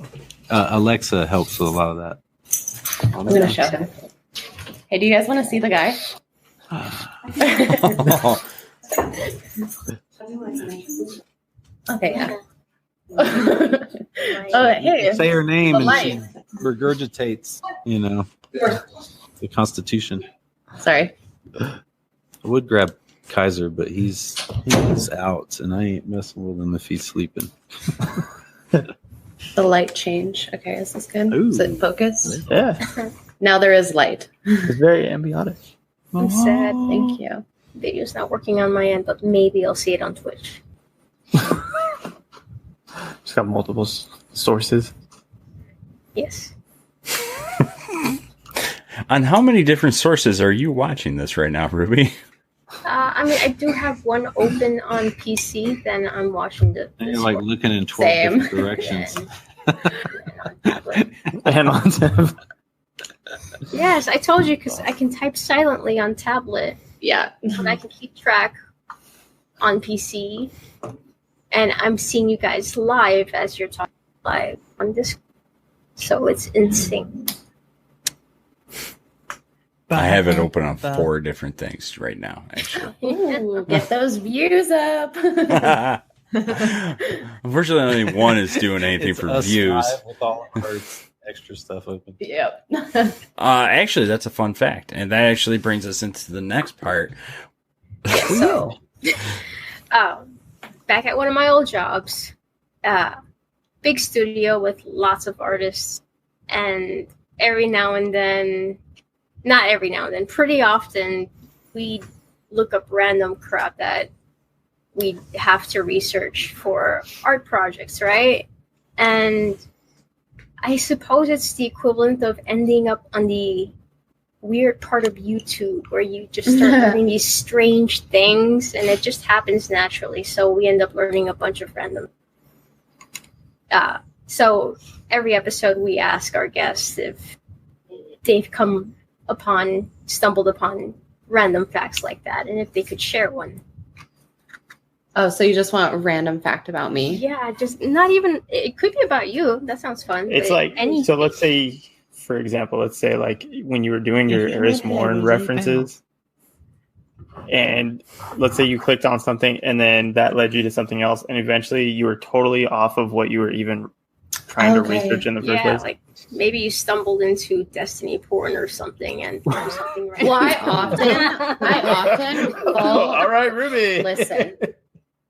Alexa helps with a lot of that. I'm gonna show him. Hey, do you guys want to see the guy? Okay, yeah. Oh, hey. Say her name The and light. she regurgitates, the Constitution. Sorry. I would grab Kaiser, but he's out, and I ain't messing with him if he's sleeping. The light change. Okay, is this good? Ooh. Is it focused? Yeah. Now there is light. It's very ambiotic. I'm sad. Thank you. Video's not working on my end, but maybe I'll see it on Twitch. It's got multiple sources. Yes. On how many different sources are you watching this right now, Ruby? I do have one open on PC, then I'm watching the. And you're like looking in 12 Same. different directions. And on tab. Yes, I told you, because I can type silently on tablet, Yeah. and I can keep track on PC. And I'm seeing you guys live as you're talking live on this, so it's insane. I have it open on 4 different things right now, actually. Ooh, get those views up. Unfortunately, only one is doing anything It's for us views. five with all of our extra stuff open. Yep. Actually, that's a fun fact. And that actually brings us into the next part. So, Back at one of my old jobs, big studio with lots of artists, and every now and then not every now and then, pretty often we look up random crap that we have to research for art projects, right? And I suppose it's the equivalent of ending up on the weird part of YouTube where you just start learning these strange things, and it just happens naturally. So we end up learning a bunch of random. So every episode we ask our guests if they've stumbled upon random facts like that, and if they could share one. Oh, so you just want a random fact about me? Yeah, just not even. It could be about you. That sounds fun. It's like so. Let's say, for example, like when you were doing your Eris Morn references, and let's say you clicked on something, and then that led you to something else, and eventually you were totally off of what you were even trying to research in the first place. Like maybe you stumbled into Destiny porn or something and found something right. Well, I often fall. All right, Ruby. Listen.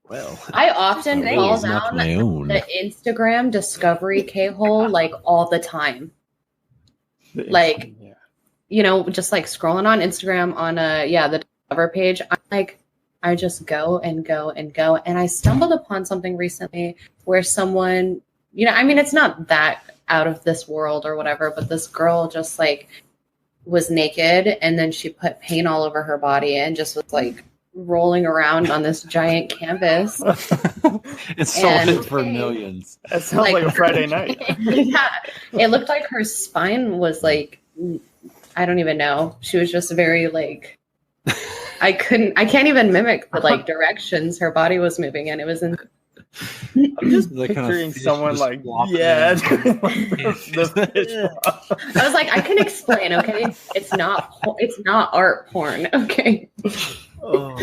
Well, I often fall down the Instagram discovery K-hole like all the time. Like, you know, just like scrolling on Instagram on the Discover page. I'm like, I just go and go and go. And I stumbled upon something recently where someone, you know, I mean, it's not that out of this world or whatever, but this girl just like was naked and then she put paint all over her body and just was like rolling around on this giant canvas. It sold it for millions. That sounds like a Friday night. Yeah. It looked like her spine was like, I don't even know. She was just very like, I can't even mimic the like directions her body was moving in. It was in. I'm just picturing someone like, yeah. I was like, I can explain, okay? It's not art porn, okay? Oh.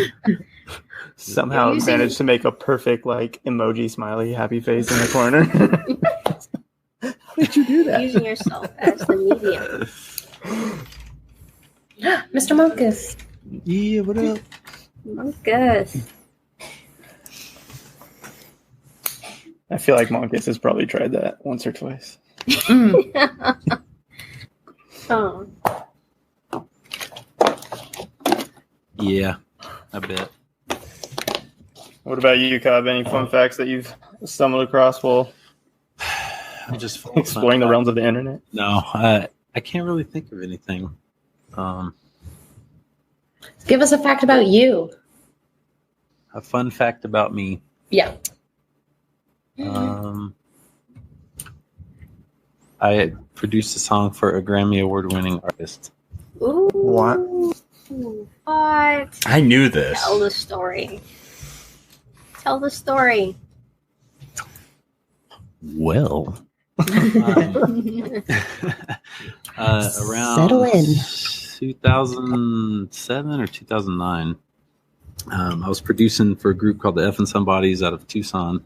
Somehow managed to make a perfect like emoji smiley happy face in the corner. How did you do that? Using yourself as the medium. Mr. Monkus. Yeah, what up? Monkus. I feel like Monkus has probably tried that once or twice. Oh. Yeah, I bet. What about you, Kob? Any fun facts that you've stumbled across while I'm just exploring the realms of the internet? No, I can't really think of anything. Give us a fact about you. A fun fact about me. Yeah. I produced a song for a Grammy Award-winning artist. Ooh. What? What? I knew this. Tell the story. Tell the story. Well, around Settle in. 2007 or 2009, I was producing for a group called the F and Somebodies out of Tucson,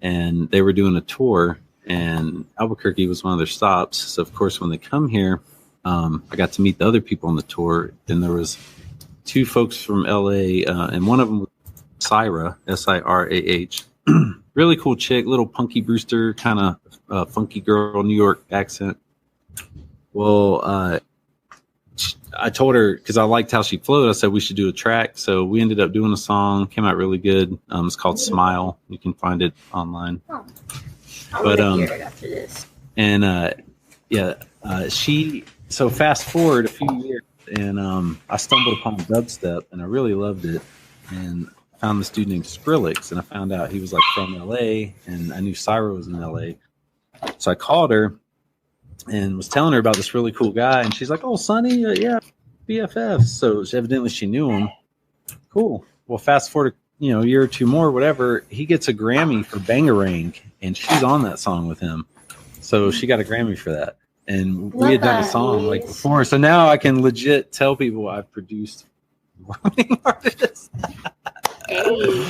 and they were doing a tour, and Albuquerque was one of their stops. So, of course, when they come here, I got to meet the other people on the tour, and there was two folks from LA, and one of them was Syrah, Sirah. Really cool chick, little Punky Brewster, kind of funky girl, New York accent. Well, I told her, because I liked how she flowed, I said we should do a track. So we ended up doing a song, came out really good. It's called Smile. You can find it online. Oh. But hear it after this. And so fast forward a few years, and I stumbled upon dubstep, and I really loved it. And I found this dude named Skrillex, and I found out he was like from LA, and I knew Syrah was in LA. So I called her and was telling her about this really cool guy, and she's like, "Oh, Sonny, yeah, BFF." So evidently she knew him. Cool. Well, fast forward, a year or two more, whatever. He gets a Grammy for Bangarang, and she's on that song with him. So she got a Grammy for that, and we had done a song like before. So now I can legit tell people I've produced artists. Hey.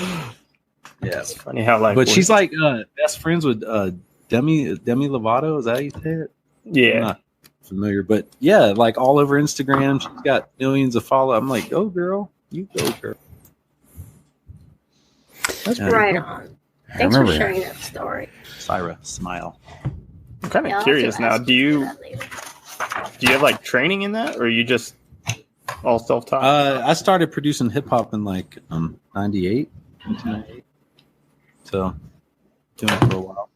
Yeah, it's funny how like. But she's like best friends with Demi Lovato. Is that how you say it? Yeah. I'm not familiar, but yeah, like all over Instagram. She's got millions of followers. I'm like, go girl, you go girl. That's right on. Thanks for sharing that story. Syrah, smile. I'm kind of curious now. Do you Do you have like training in that, or are you just all self-taught? I started producing hip hop in like 98, 1998. So doing it for a while.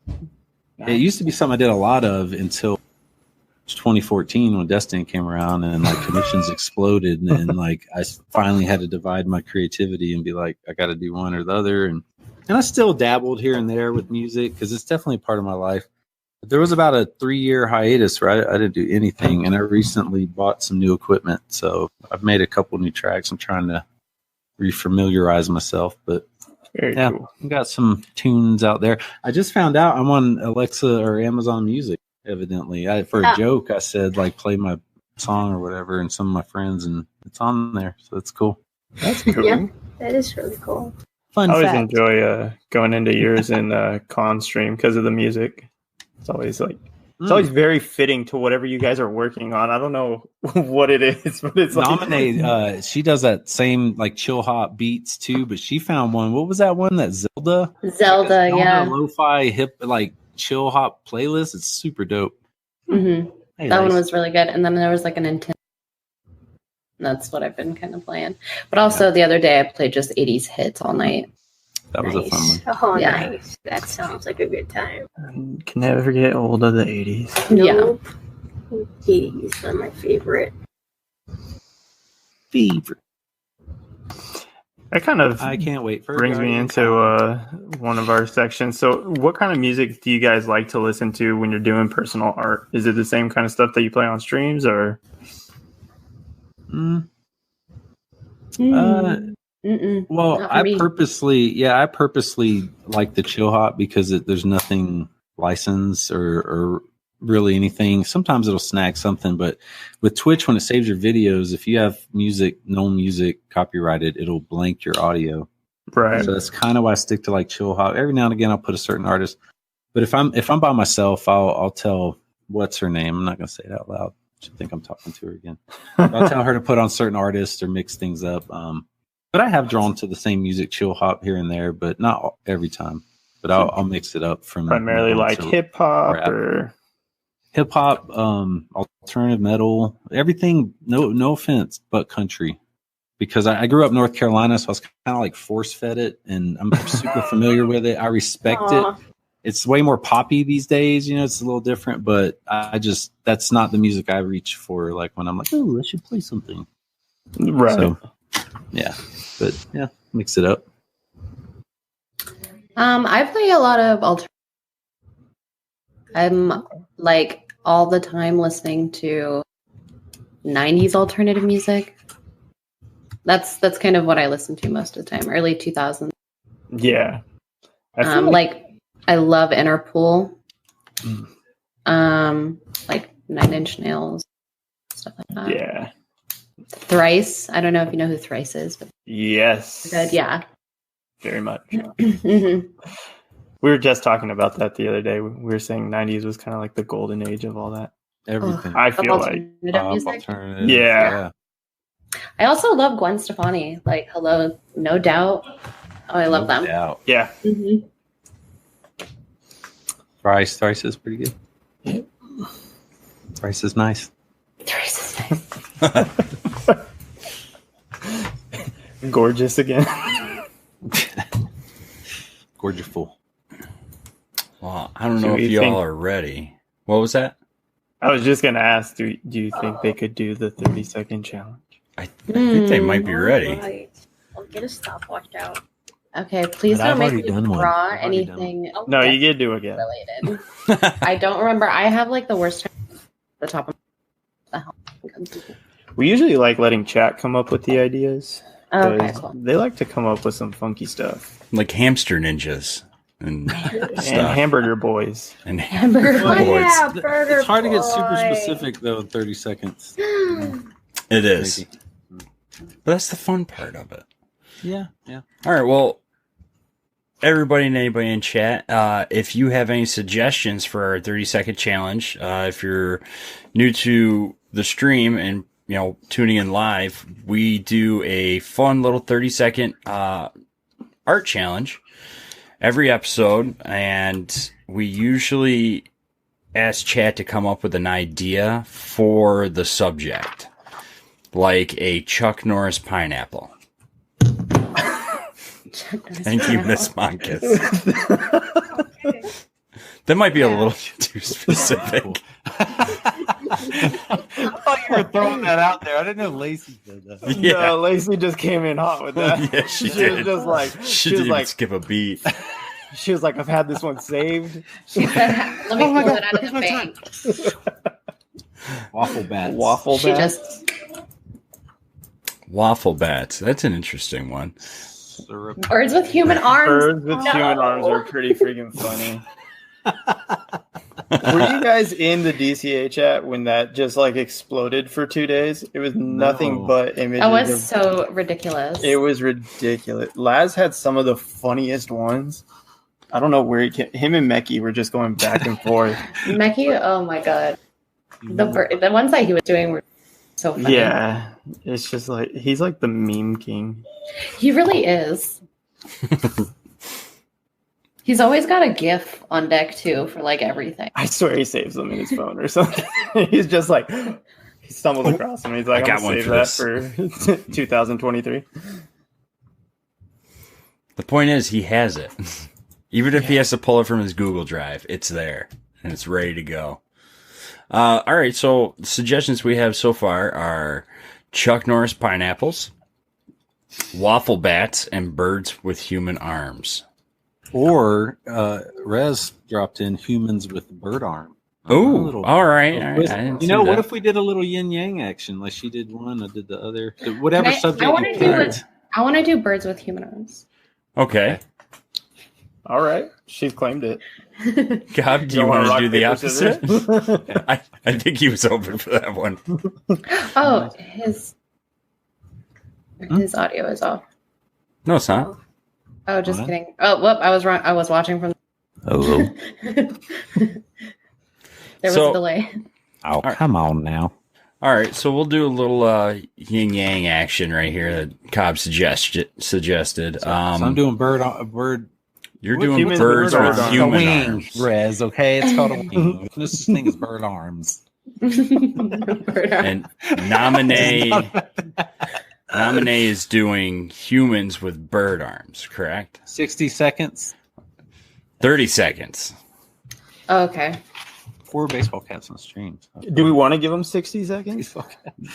It used to be something I did a lot of until 2014 when Destiny came around and like commissions exploded, and like I finally had to divide my creativity and be like, I got to do one or the other. And I still dabbled here and there with music because it's definitely part of my life. But there was about a 3-year hiatus where I didn't do anything, and I recently bought some new equipment. So I've made a couple new tracks. I'm trying to refamiliarize myself, but Very yeah, cool. I've got some tunes out there. I just found out I'm on Alexa or Amazon Music, evidently. For a joke, I said, like, play my song or whatever, and some of my friends, and it's on there. So it's cool. That's cool. Yeah, that is really cool. Fun I always fact. enjoy going into yours in con stream because of the music. It's always like it's always very fitting to whatever you guys are working on. I don't know what it is, but it's Nominate. She does that same like chill hop beats too, but she found one. What was that one? That Zelda, Zelda, yeah. lo-fi hip like chill hop playlist. It's super dope. Mm-hmm. Hey, That nice. one was really good. And then there was like a Nintendo. That's what I've been kind of playing. But also the other day I played just 80s hits all night. That was a fun one. Oh, Yeah. nice. That sounds like a good time. can never get old of the 80s. Nope. 80s are my favorite. Fever. That kind of I can't wait for brings me into one of our sections. So what kind of music do you guys like to listen to when you're doing personal art? Is it the same kind of stuff that you play on streams, or? Well, Not for I me. purposely like the chill hop because there's nothing licensed or really anything. Sometimes it'll snag something, but with Twitch, when it saves your videos, if you have known music copyrighted, it'll blank your audio. Right. So that's kind of why I stick to like chill hop. Every now and again, I'll put a certain artist, but if I'm by myself, I'll tell what's her name. I'm not gonna say it out loud. I think I'm talking to her again. I'll tell her to put on certain artists or mix things up. But I have drawn to the same music, chill hop here and there, but not every time. But I'll mix it up from Primarily like hip hop or hip hop, alternative metal, everything. No offense, but country, because I grew up in North Carolina, so I was kind of like force fed it, and I'm super familiar with it. I respect it. It's way more poppy these days, it's a little different, but that's not the music I reach for. Like when I'm like, oh, I should play something. right. So, yeah, but yeah, mix it up. I play a lot of I'm like all the time listening to 90s alternative music. That's kind of what I listen to most of the time. Early 2000s. Yeah. I feel like I love Interpol. Like 9 Inch Nails, stuff like that. yeah. Thrice. I don't know if you know who Thrice is, but Yes. good. Yeah. Very much. Mm-hmm. We were just talking about that the other day. We were saying 90s was kind of like the golden age of all that. Everything. I feel like. Alternative, Yeah. I also love Gwen Stefani. Like, hello, No Doubt. Oh, I love them. Yeah. Mm-hmm. Thrice is pretty good. Yeah. Thrice is nice. Thrice is nice. Gorgeous again. Gorgeous. Well, I don't know if y'all are ready. What was that? I was just going to ask, do you think they could do the 30-second challenge? I think they might be ready. Right. I'll get a stopwatch out. Okay, please But don't I've make already me done one. draw I've already done anything No, you get to do again. related. I don't remember. I have like the worst time at the top of the hell. We usually like letting chat come up with the ideas. Okay, 'cause cool. They like to come up with some funky stuff. Like hamster ninjas and And stuff. Hamburger Boys. And Hamburger Oh, boys. yeah, Burger It's hard to get super Boy. specific though in 30 seconds. It is. But that's the fun part of it. Yeah. All right, well, everybody and anybody in chat, if you have any suggestions for our 30-second challenge, if you're new to the stream and tuning in live, we do a fun little 30-second art challenge every episode, and we usually ask chat to come up with an idea for the subject, like a Chuck Norris pineapple. Thank you, Miss Monkus. Okay. That might be a little too specific. I thought you were throwing that out there. I didn't know Lacey did that. Yeah. No, Lacey just came in hot with that. Yeah, she was did. just like She she was didn't like skip a beat. she was like, I've had this one saved. She said, "Let me pull it out of the bank." Waffle bats. Waffle She bat. just Waffle bats. That's an interesting one. Syrup. birds with human arms. Birds with No. human arms are pretty freaking funny. Were you guys in the DCA chat when that just like exploded for 2 days? It was nothing No. but images. That was of- so ridiculous. It was ridiculous. Laz had some of the funniest ones. I don't know where him and Meki were just going back and forth. Meki, oh my god. The ones that he was doing were so funny. Yeah, it's just like he's like the meme king. He really is. He's always got a GIF on deck too for like everything. I swear he saves them in his phone or something. He's just like he stumbles across them. He's like, I got I'm one gonna for save that for 2023. The point is, he has it. Even if he has to pull it from his Google Drive, it's there and it's ready to go. All right, so suggestions we have so far are Chuck Norris pineapples, waffle bats, and birds with human arms. Or Rez dropped in humans with bird arm. Oh, all right. I With- didn't you see know, what that. if we did a little yin yang action? Like she did one, I did the other. Whatever subject I want you to do picked. it. I want to do birds with human arms. Okay. All right, she's claimed it. Cobb, do you wanna want to rock, do the paper, opposite? scissors? I think he was open for that one. Oh, his audio is off. No, it's not. Oh, just What? kidding. Oh, whoop! I was wrong. I was watching from. Hello. There was So- a delay. Oh, come on now. All right, so we'll do a little yin yang action right here that Cobb suggested. So I'm doing bird. You're With doing humans birds with with bird arms. human wing, arms. Rez. Okay, it's called a wing. This thing is bird arms. Bird arm. And Nominee is doing humans with bird arms, correct? 60 seconds. 30 seconds. Oh, okay. 4 baseball caps on streams. Do we want to give him 60 seconds?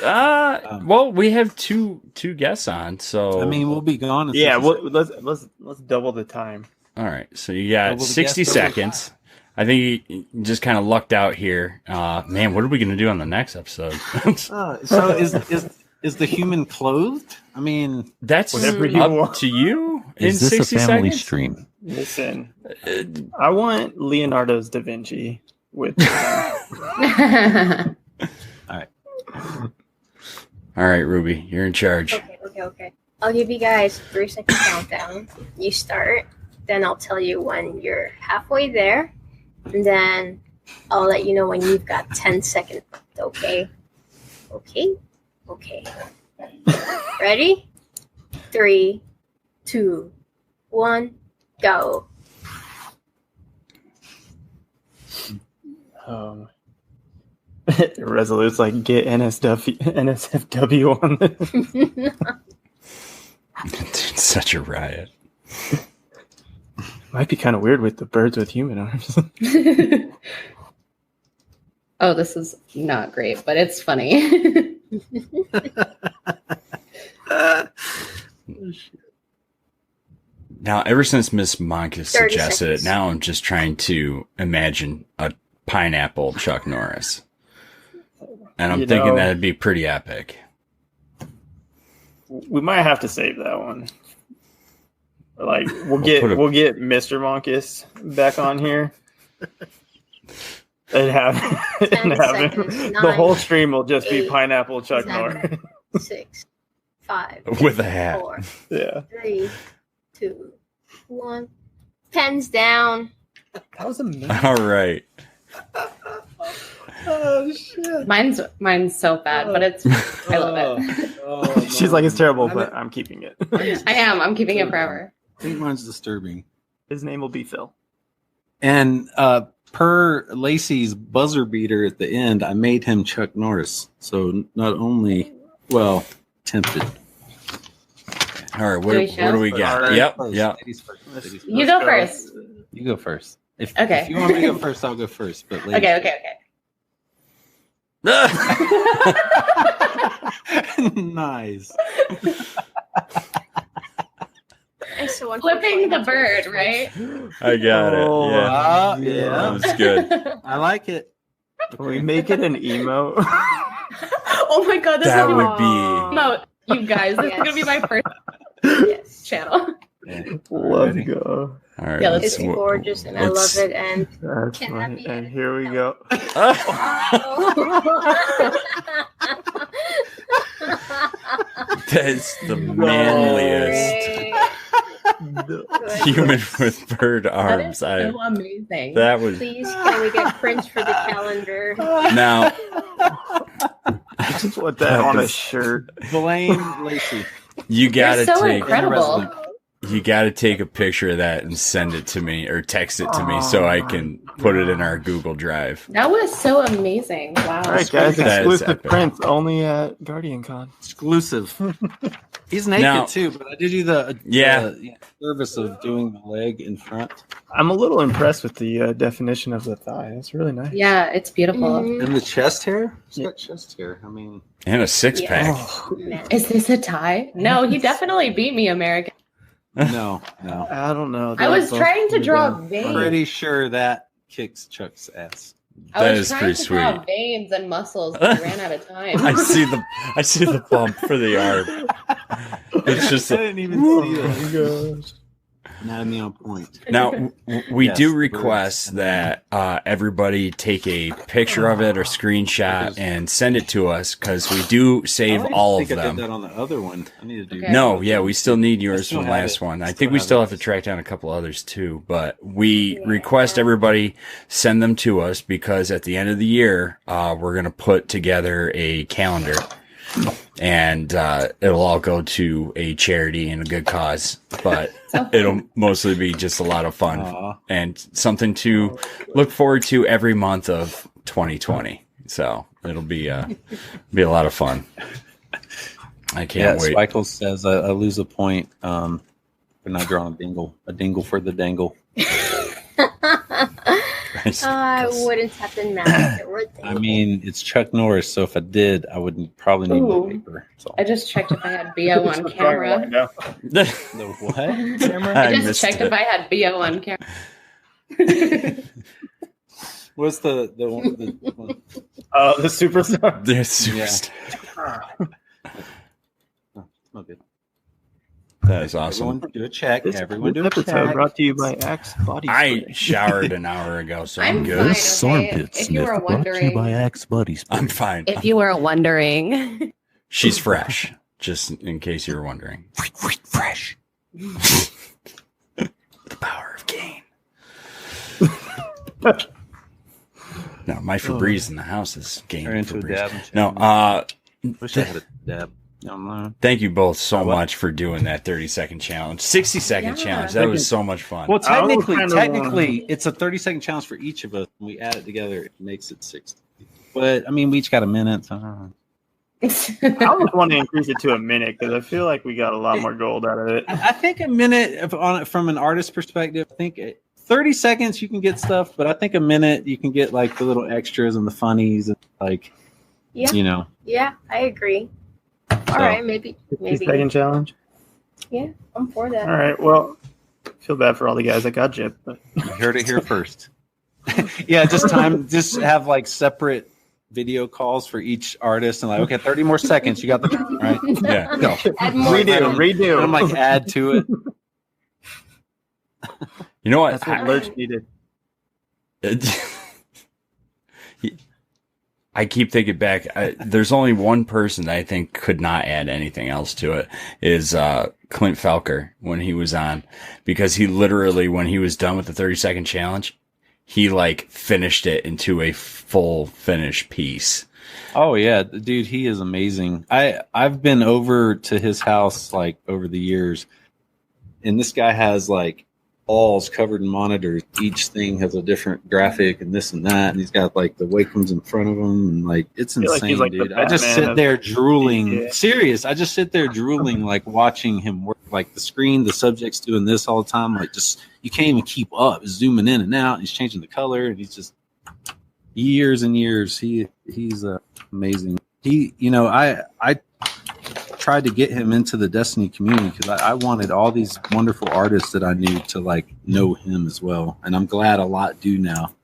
Well, we have two guests on, so I mean, we'll be gone. In Yeah, 60 well, let's double the time. all right. So you got Double the 60 guest, double the seconds. I think you just kind of lucked out here. Man, what are we going to do on the next episode? So is the human clothed? I mean, That's Whatever you up want. to you. Is in this 60 a family seconds? stream? Listen, I want Leonardo's Da Vinci with. All right, Ruby, you're in charge. Okay. I'll give you guys 3-second countdown. You start, then I'll tell you when you're halfway there, and then I'll let you know when you've got 10 seconds. Okay. Ready? 3, 2, 1, go. Resolute's like get NSFW on this. It's such a riot. Might be kind of weird with the birds with human arms. Oh, this is not great, but it's funny. Now, ever since Miss Monkus 30 suggested it, seconds. now I'm just trying to imagine a pineapple Chuck Norris. And I'm You thinking know- that'd be pretty epic. We might have to save that one. Like we'll put get Mr. Monkus back on here. And have, 10 and have seconds. him. The 9, whole stream will just be 8, pineapple Chuck 7, Norris. 6, 5, With a hat. 4, Yeah. 3, 2, 1. Pens down. That was amazing. All right. Oh shit. Mine's so bad, but it's I love it. She's like, it's terrible, but I'm keeping it. I am. I'm keeping it forever. I think mine's disturbing. His name will be Phil. And per Lacey's buzzer beater at the end, I made him Chuck Norris. So not only, well, tempted. All right, Do we what do we got? Alright. Yep, First, yep. ladies first, ladies first. You go first. You go first. If Okay. you want me to go first, I'll go first. But ladies Okay. Nice. I still want Flipping the bird, right? I got it. Yeah, Yeah. that was good. I like it. Can we make it an emo? Oh my god, this That is would be. no, you guys. This is gonna be my first Yes. channel. Yeah. Let's go. All right, Yeah, It's gorgeous and I love let's- it. And That's Can that funny. be And it? here we go. That's the manliest human with bird That arms. is so amazing. That was Please, can we get prints for the calendar? now. Just put that on a shirt. Blame Lacey. You got to You're so take. incredible. You got to take a picture of that and send it to me or text it to me so I can put it in our Google Drive. That was so amazing. Wow. All right, guys. That is Exclusive epic. prints only at GuardianCon. Exclusive. He's naked Now- too, but I did you the Yeah. service of doing the leg in front I'm a little impressed with the definition of the thigh. That's really nice. Yeah, it's beautiful. Mhm. and the chest hair. It's got chest hair. I mean, And a six pack. Oh, Man. Is this a tie? No, he definitely beat me, American. no. I don't know. I was They're trying to both draw pretty veins. Pretty sure that kicks Chuck's ass. I That was is trying pretty to draw sweet. veins and muscles, but ran out of time. I see the bump for the arm. It's just I a, didn't even see that. Anatomy on point. now we Yes, do birds. request that everybody take a picture of it or screenshot and send it to us because we do save I don't all think of I did them. that on the other one. I need to do. Okay. No, yeah, we still need yours still from have last it. one. I Still think we have still it. have to track down a couple others too, but we request everybody send them to us because at the end of the year, we're going to put together a calendar and it'll all go to a charity and a good cause, but it'll mostly be just a lot of fun Aw. and something to look forward to every month of 2020. So it'll be a lot of fun. I Yeah, can't wait. Spikles says I lose a point for not drawing a dingle. A dingle for the dangle. I wouldn't have been mad if it were I mean, it's Chuck Norris, so if I did, I would probably need more Ooh. paper. So. I just checked if I had BO on camera. The what? Camera? I I just missed checked it. if I had BO on camera. What's the one? The one? Oh, the superstar. They're super Yeah. st- Oh, good. That is awesome. Everyone do a check. This Everyone do a episode check. brought to you by Axe Body I Spray. showered an hour ago, so I'm I'm good. fine. Okay, if you were wondering, Axe Buddy Spray. I'm fine. if you were wondering, She's fresh, just in case you were wondering. Fresh. The power of gain. No, my Febreze in the house is gain. Turn into a Febreze. dab. and check. No, Wish I had a dab. No. thank you both so What? much for doing that 30-second challenge. 60-second Yeah. challenge. That was so much fun. Well, I was technically, kind of, it's a 30-second challenge for each of us. When we add it together, it makes it 60. But I mean, we each got a minute. So I don't know. I almost want to increase it to a minute because I feel like we got a lot more gold out of it. I think a minute from an artist perspective. I think 30 seconds you can get stuff, but I think a minute you can get like the little extras and the funnies and like Yeah. you know. Yeah, I agree. All right, maybe 50-second challenge. I'm for that. All right. Well, feel bad for all the guys that got gypped, but You heard it here first. Yeah, just have like separate video calls for each artist and like, okay, 30 more seconds. You got the right. Yeah. Go. Add more. redo. And I'm like, add to it. You know what? That's what Lurch needed. I keep thinking back. There's only one person that I think could not add anything else to it is Clint Felker when he was on, because he literally, when he was done with the 30-second challenge, he like finished it into a full finished piece. Oh yeah, dude, he is amazing. I've been over to his house like over the years, and this guy has like walls covered in monitors. Each thing has a different graphic and this and that. And he's got like the Wacombs in front of him. And like, it's feel like insane, he's like the dude. I just Batman sit of there drooling. Yeah. Serious. I just sit there drooling, like watching him work. Like the screen, the subject's doing this all the time. Like just, you can't even keep up. It's zooming in and out. And he's changing the color. And he's just years and years. He's amazing. I tried to get him into the Destiny community because I wanted all these wonderful artists that I knew to like know him as well, and I'm glad a lot do now.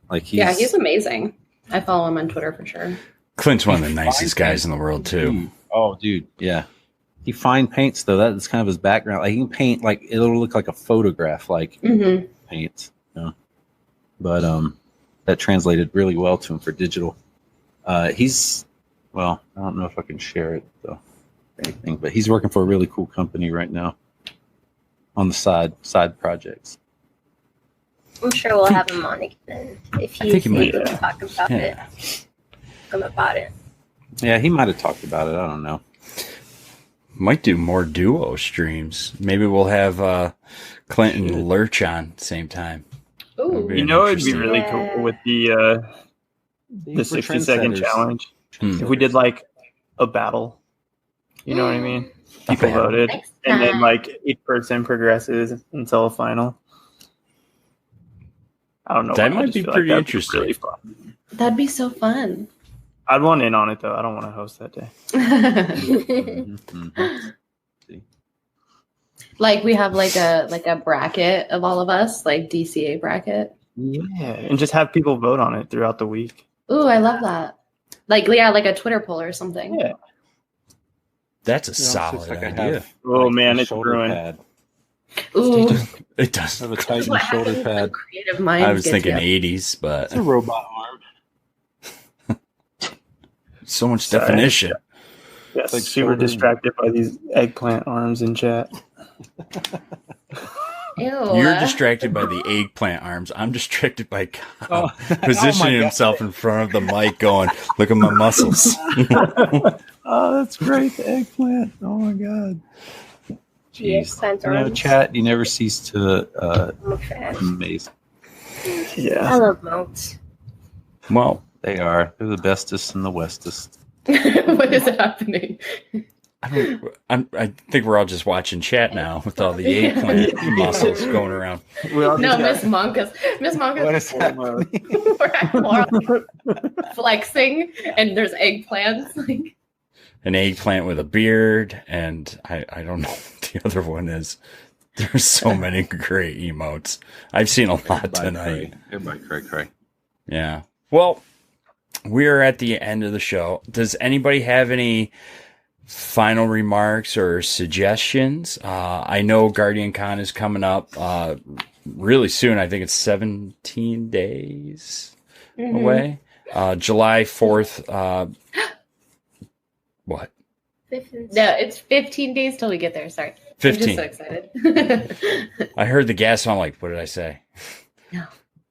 Like he's amazing. I follow him on Twitter for sure. Clint's one of the nicest guys in the world too. Dude, yeah. He fine paints though. That's kind of his background. Like he can paint like it'll look like a photograph, like paints. But that translated really well to him for digital. Well, I don't know if I can share it though. Anything, but he's working for a really cool company right now on the side projects. I'm sure we'll have him on again if he's able to talk about it. Yeah, he might have talked about it. I don't know. Might do more duo streams. Maybe we'll have Clint and Lurch on at the same time. Ooh. It'd be really cool with the 60-second challenge. If we did like a battle. You know what I mean? People voted, and then like each person progresses until a final. I don't know. That might be pretty interesting. Really fun. That'd be so fun. I'd want in on it though. I don't want to host that day. Like we have like a bracket of all of us, like DCA bracket. Yeah, and just have people vote on it throughout the week. Ooh, I love that. Like a Twitter poll or something. Yeah. That's a solid idea. Oh man, it's ruined. Pad. Ooh, It does. Have a Titan shoulder happens when pad. creative minds I was get thinking together. 80s, but It's a robot arm. so much Sorry. definition. Yes, Like super shoulder- distracted by these eggplant arms in chat. Ew. You're distracted by the eggplant arms. I'm distracted by Kyle Oh positioning my God. himself in front of the mic going, look at my muscles. Oh, that's great. The eggplant. Oh my God. The Jeez. eggplant arms. Chat, you never cease to I'm a fan. amaze. I Yeah. love mounts. Well, They are. They're the bestest and the westest. What is happening? I think we're all just watching chat now with all the eggplant muscles going around. We all No, just Miss Monka's What is got- happening? we're flexing, and there's eggplants. Like, An eggplant with a beard, and I don't know what the other one is. There's so many great emotes. I've seen a lot tonight. Everybody cray. Yeah. Well, we're at the end of the show. Does anybody have any final remarks or suggestions? I know Guardian Con is coming up really soon. I think it's 17 days away. July 4th. What? no, it's 15 days till we get there. Sorry. 15. I'm just so excited. I heard the gas, so I'm like, what did I say?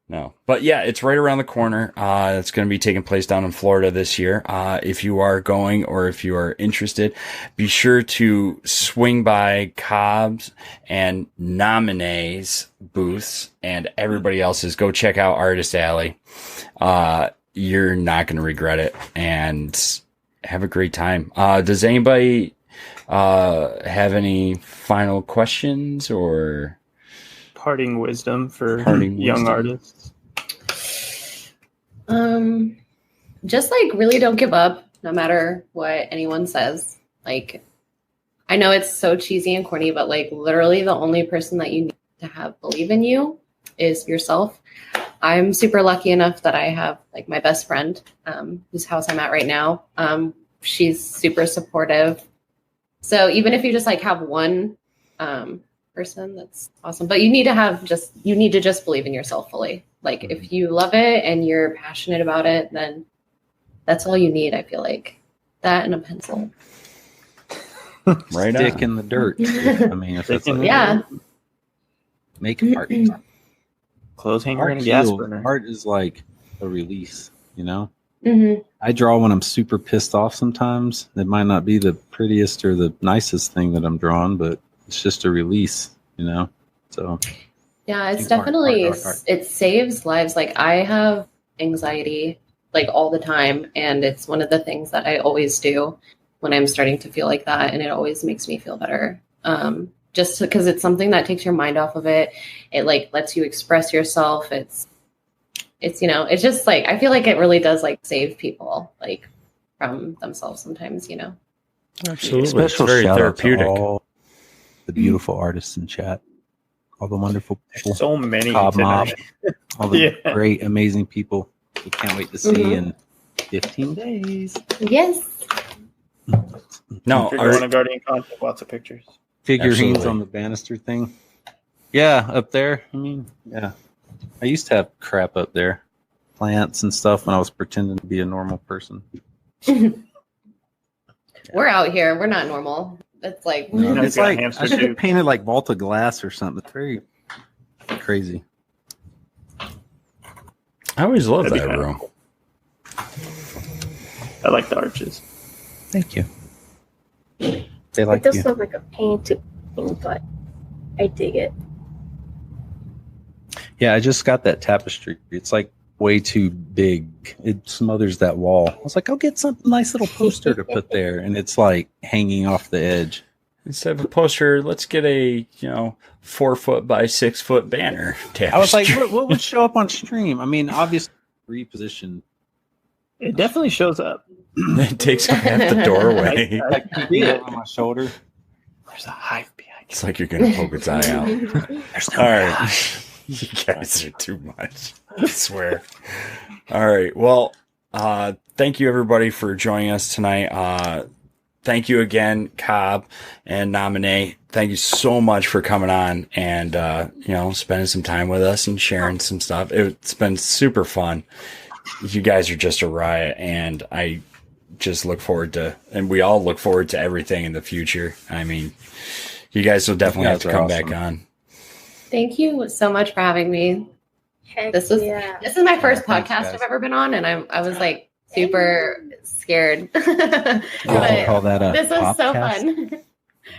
No. But yeah, it's right around the corner. It's going to be taking place down in Florida this year. If you are going or if you are interested, be sure to swing by Cobb's and Nominee's booths and everybody else's. Go check out Artist Alley. You're not going to regret it, and have a great time. Does anybody have any final questions or parting wisdom for Parting young wisdom. artists. Just like really don't give up no matter what anyone says. Like, I know it's so cheesy and corny, but like literally the only person that you need to have believe in you is yourself. I'm super lucky enough that I have like my best friend, whose house I'm at right now. She's super supportive. So even if you just like have one person, that's awesome. But you need to just believe in yourself fully. Like if you love it and you're passionate about it, then that's all you need. I feel like that and a pencil. right Stick on? in the dirt. I mean, if that's Yeah. make art. Clothes hanger and a Art, gas too. burner. Art is like a release, you know? Mm-hmm. I draw when I'm super pissed off sometimes. It might not be the prettiest or the nicest thing that I'm drawing, but it's just a release, you know? So Yeah, it's Art, definitely, art. it saves lives. Like I have anxiety like all the time, and it's one of the things that I always do when I'm starting to feel like that, and it always makes me feel better. Just because it's something that takes your mind off of it. It like lets you express yourself. It's it's just like I feel like it really does like save people like from themselves sometimes, Absolutely. Special it's very shout therapeutic. out to all the beautiful artists in chat, all the wonderful people, So many Kob Mob, tonight. all the Yeah. great, amazing people we can't wait to see in 15 days. Yes. No, If you're going to Guardian Con, take lots of pictures. Figurines Absolutely. on the banister thing. Yeah, up there. I mean, yeah. I used to have crap up there, plants and stuff when I was pretending to be a normal person. We're out here. We're not normal. It's like You know, It's you got like hamster I should have too. painted like Volta glass or something. It's very crazy. I always loved That'd be that kinda room. cool. I like the arches. Thank you. They It like does you. look like a pain to paint, but I dig it. Yeah, I just got that tapestry. It's like way too big. It smothers that wall. I was like, I'll get some nice little poster to put there, and it's like hanging off the edge. Instead of a poster, let's get a 4-foot by 6-foot banner. I was like, tapestry. what would show up on stream? I mean, obviously, reposition. It definitely shows up. It takes up half the doorway. I see it. on my shoulder. There's a hive behind It's like you're gonna poke its eye out. There's no All right, you guys are too much. I swear. All right. Well, thank you everybody for joining us tonight. Thank you again, Kob and Nominee. Thank you so much for coming on and spending some time with us and sharing some stuff. It's been super fun. You guys are just a riot, and I just look forward to, and we all look forward to everything in the future. I mean, you guys will definitely have to come back on. Thank you so much for having me. Heck This is yeah. this is my first thanks, podcast guys. I've ever been on, and I was like super scared. I But call that a this was so podcast. fun.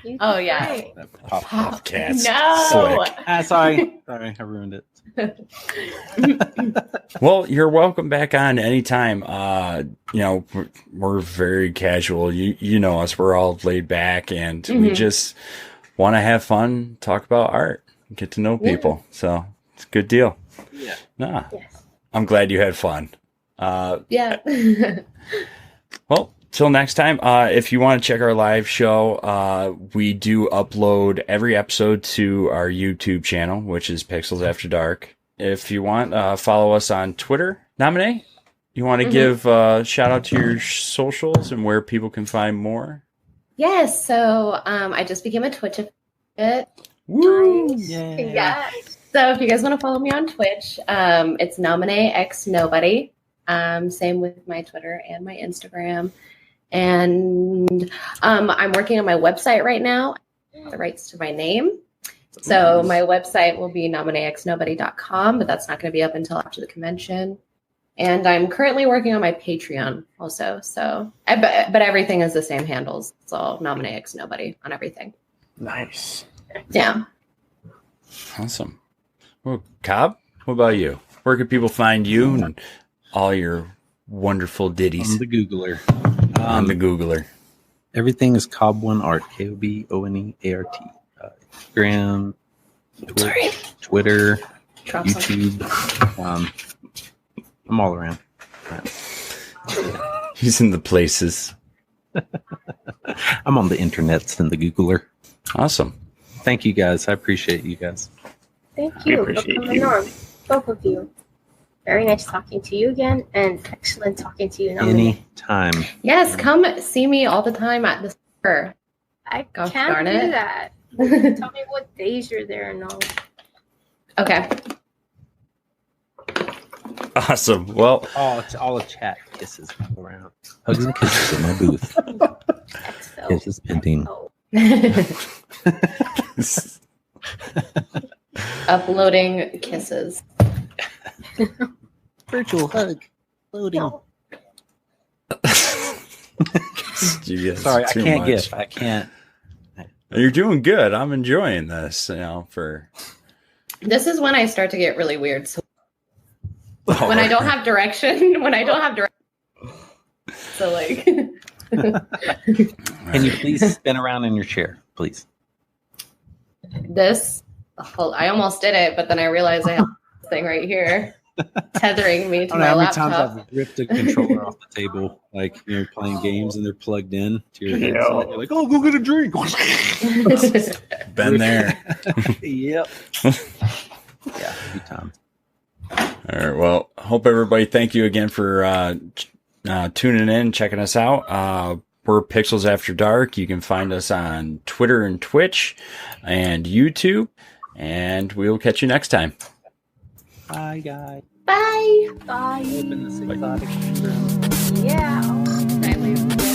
You Oh, did yeah. great. Podcast. No. Slick. Sorry, I ruined it. Well, you're welcome back on anytime. We're very casual. You know us. We're all laid back, and we just want to have fun, talk about art, get to know people. So it's a good deal. Yeah. Nah, Yes. I'm glad you had fun. Yeah. Well, till next time, if you want to check our live show, we do upload every episode to our YouTube channel, which is Pixels After Dark. If you want, follow us on Twitter. Nominee, you want to give a shout out to your socials and where people can find more? Yes. So I just became a Twitch affiliate. Nice. Yeah. Yes. So if you guys want to follow me on Twitch, it's NomineeXNobody. Same with my Twitter and my Instagram. And I'm working on my website right now, the rights to my name. So my website will be nomineexnobody.com, but that's not going to be up until after the convention. And I'm currently working on my Patreon also. So, but everything is the same handles. It's all nomineexnobody on everything. Nice. Yeah. Awesome. Well, Kob, what about you? Where can people find you and all your wonderful ditties On the Googler. on the Googler? Everything is Kob0neArt. KOBONEART. Instagram, Twitter, Drop something. YouTube. I'm all around. He's in the places. I'm on the internets and the Googler. Awesome. Thank you guys. I appreciate you guys. Thank We you for appreciate coming you. on, both of you. Very nice talking to you again, and excellent talking to you. Nominee. Anytime. Yes, come see me all the time at the store. I Gosh can't darn do it. that. Tell me what days you're there and all. Okay. Awesome. Well, Oh, it's all a chat. Kisses all around. Hugs and kisses in my booth. XO. Kisses pending. Oh, Uploading kisses. Virtual hug. Loading. no. you guys Sorry, are I too can't much. give. I can't. You're doing good. I'm enjoying this, for This is when I start to get really weird. So when I don't have direction, so like. Can you please spin around in your chair, please? This, I almost did it, but then I realized I have this thing right here tethering me to I don't know my how many laptop. times I've ripped a controller off the table, like you're playing games and they're plugged in to your headset. Yeah. You're like, oh, go get a drink. Been there. Yep. Yeah, every time. All right. Well, hope everybody. Thank you again for tuning in, checking us out. We're Pixels After Dark. You can find us on Twitter and Twitch and YouTube, and we'll catch you next time. Bye, guys. Bye. Bye. Open this exotic room. Yeah. Bye.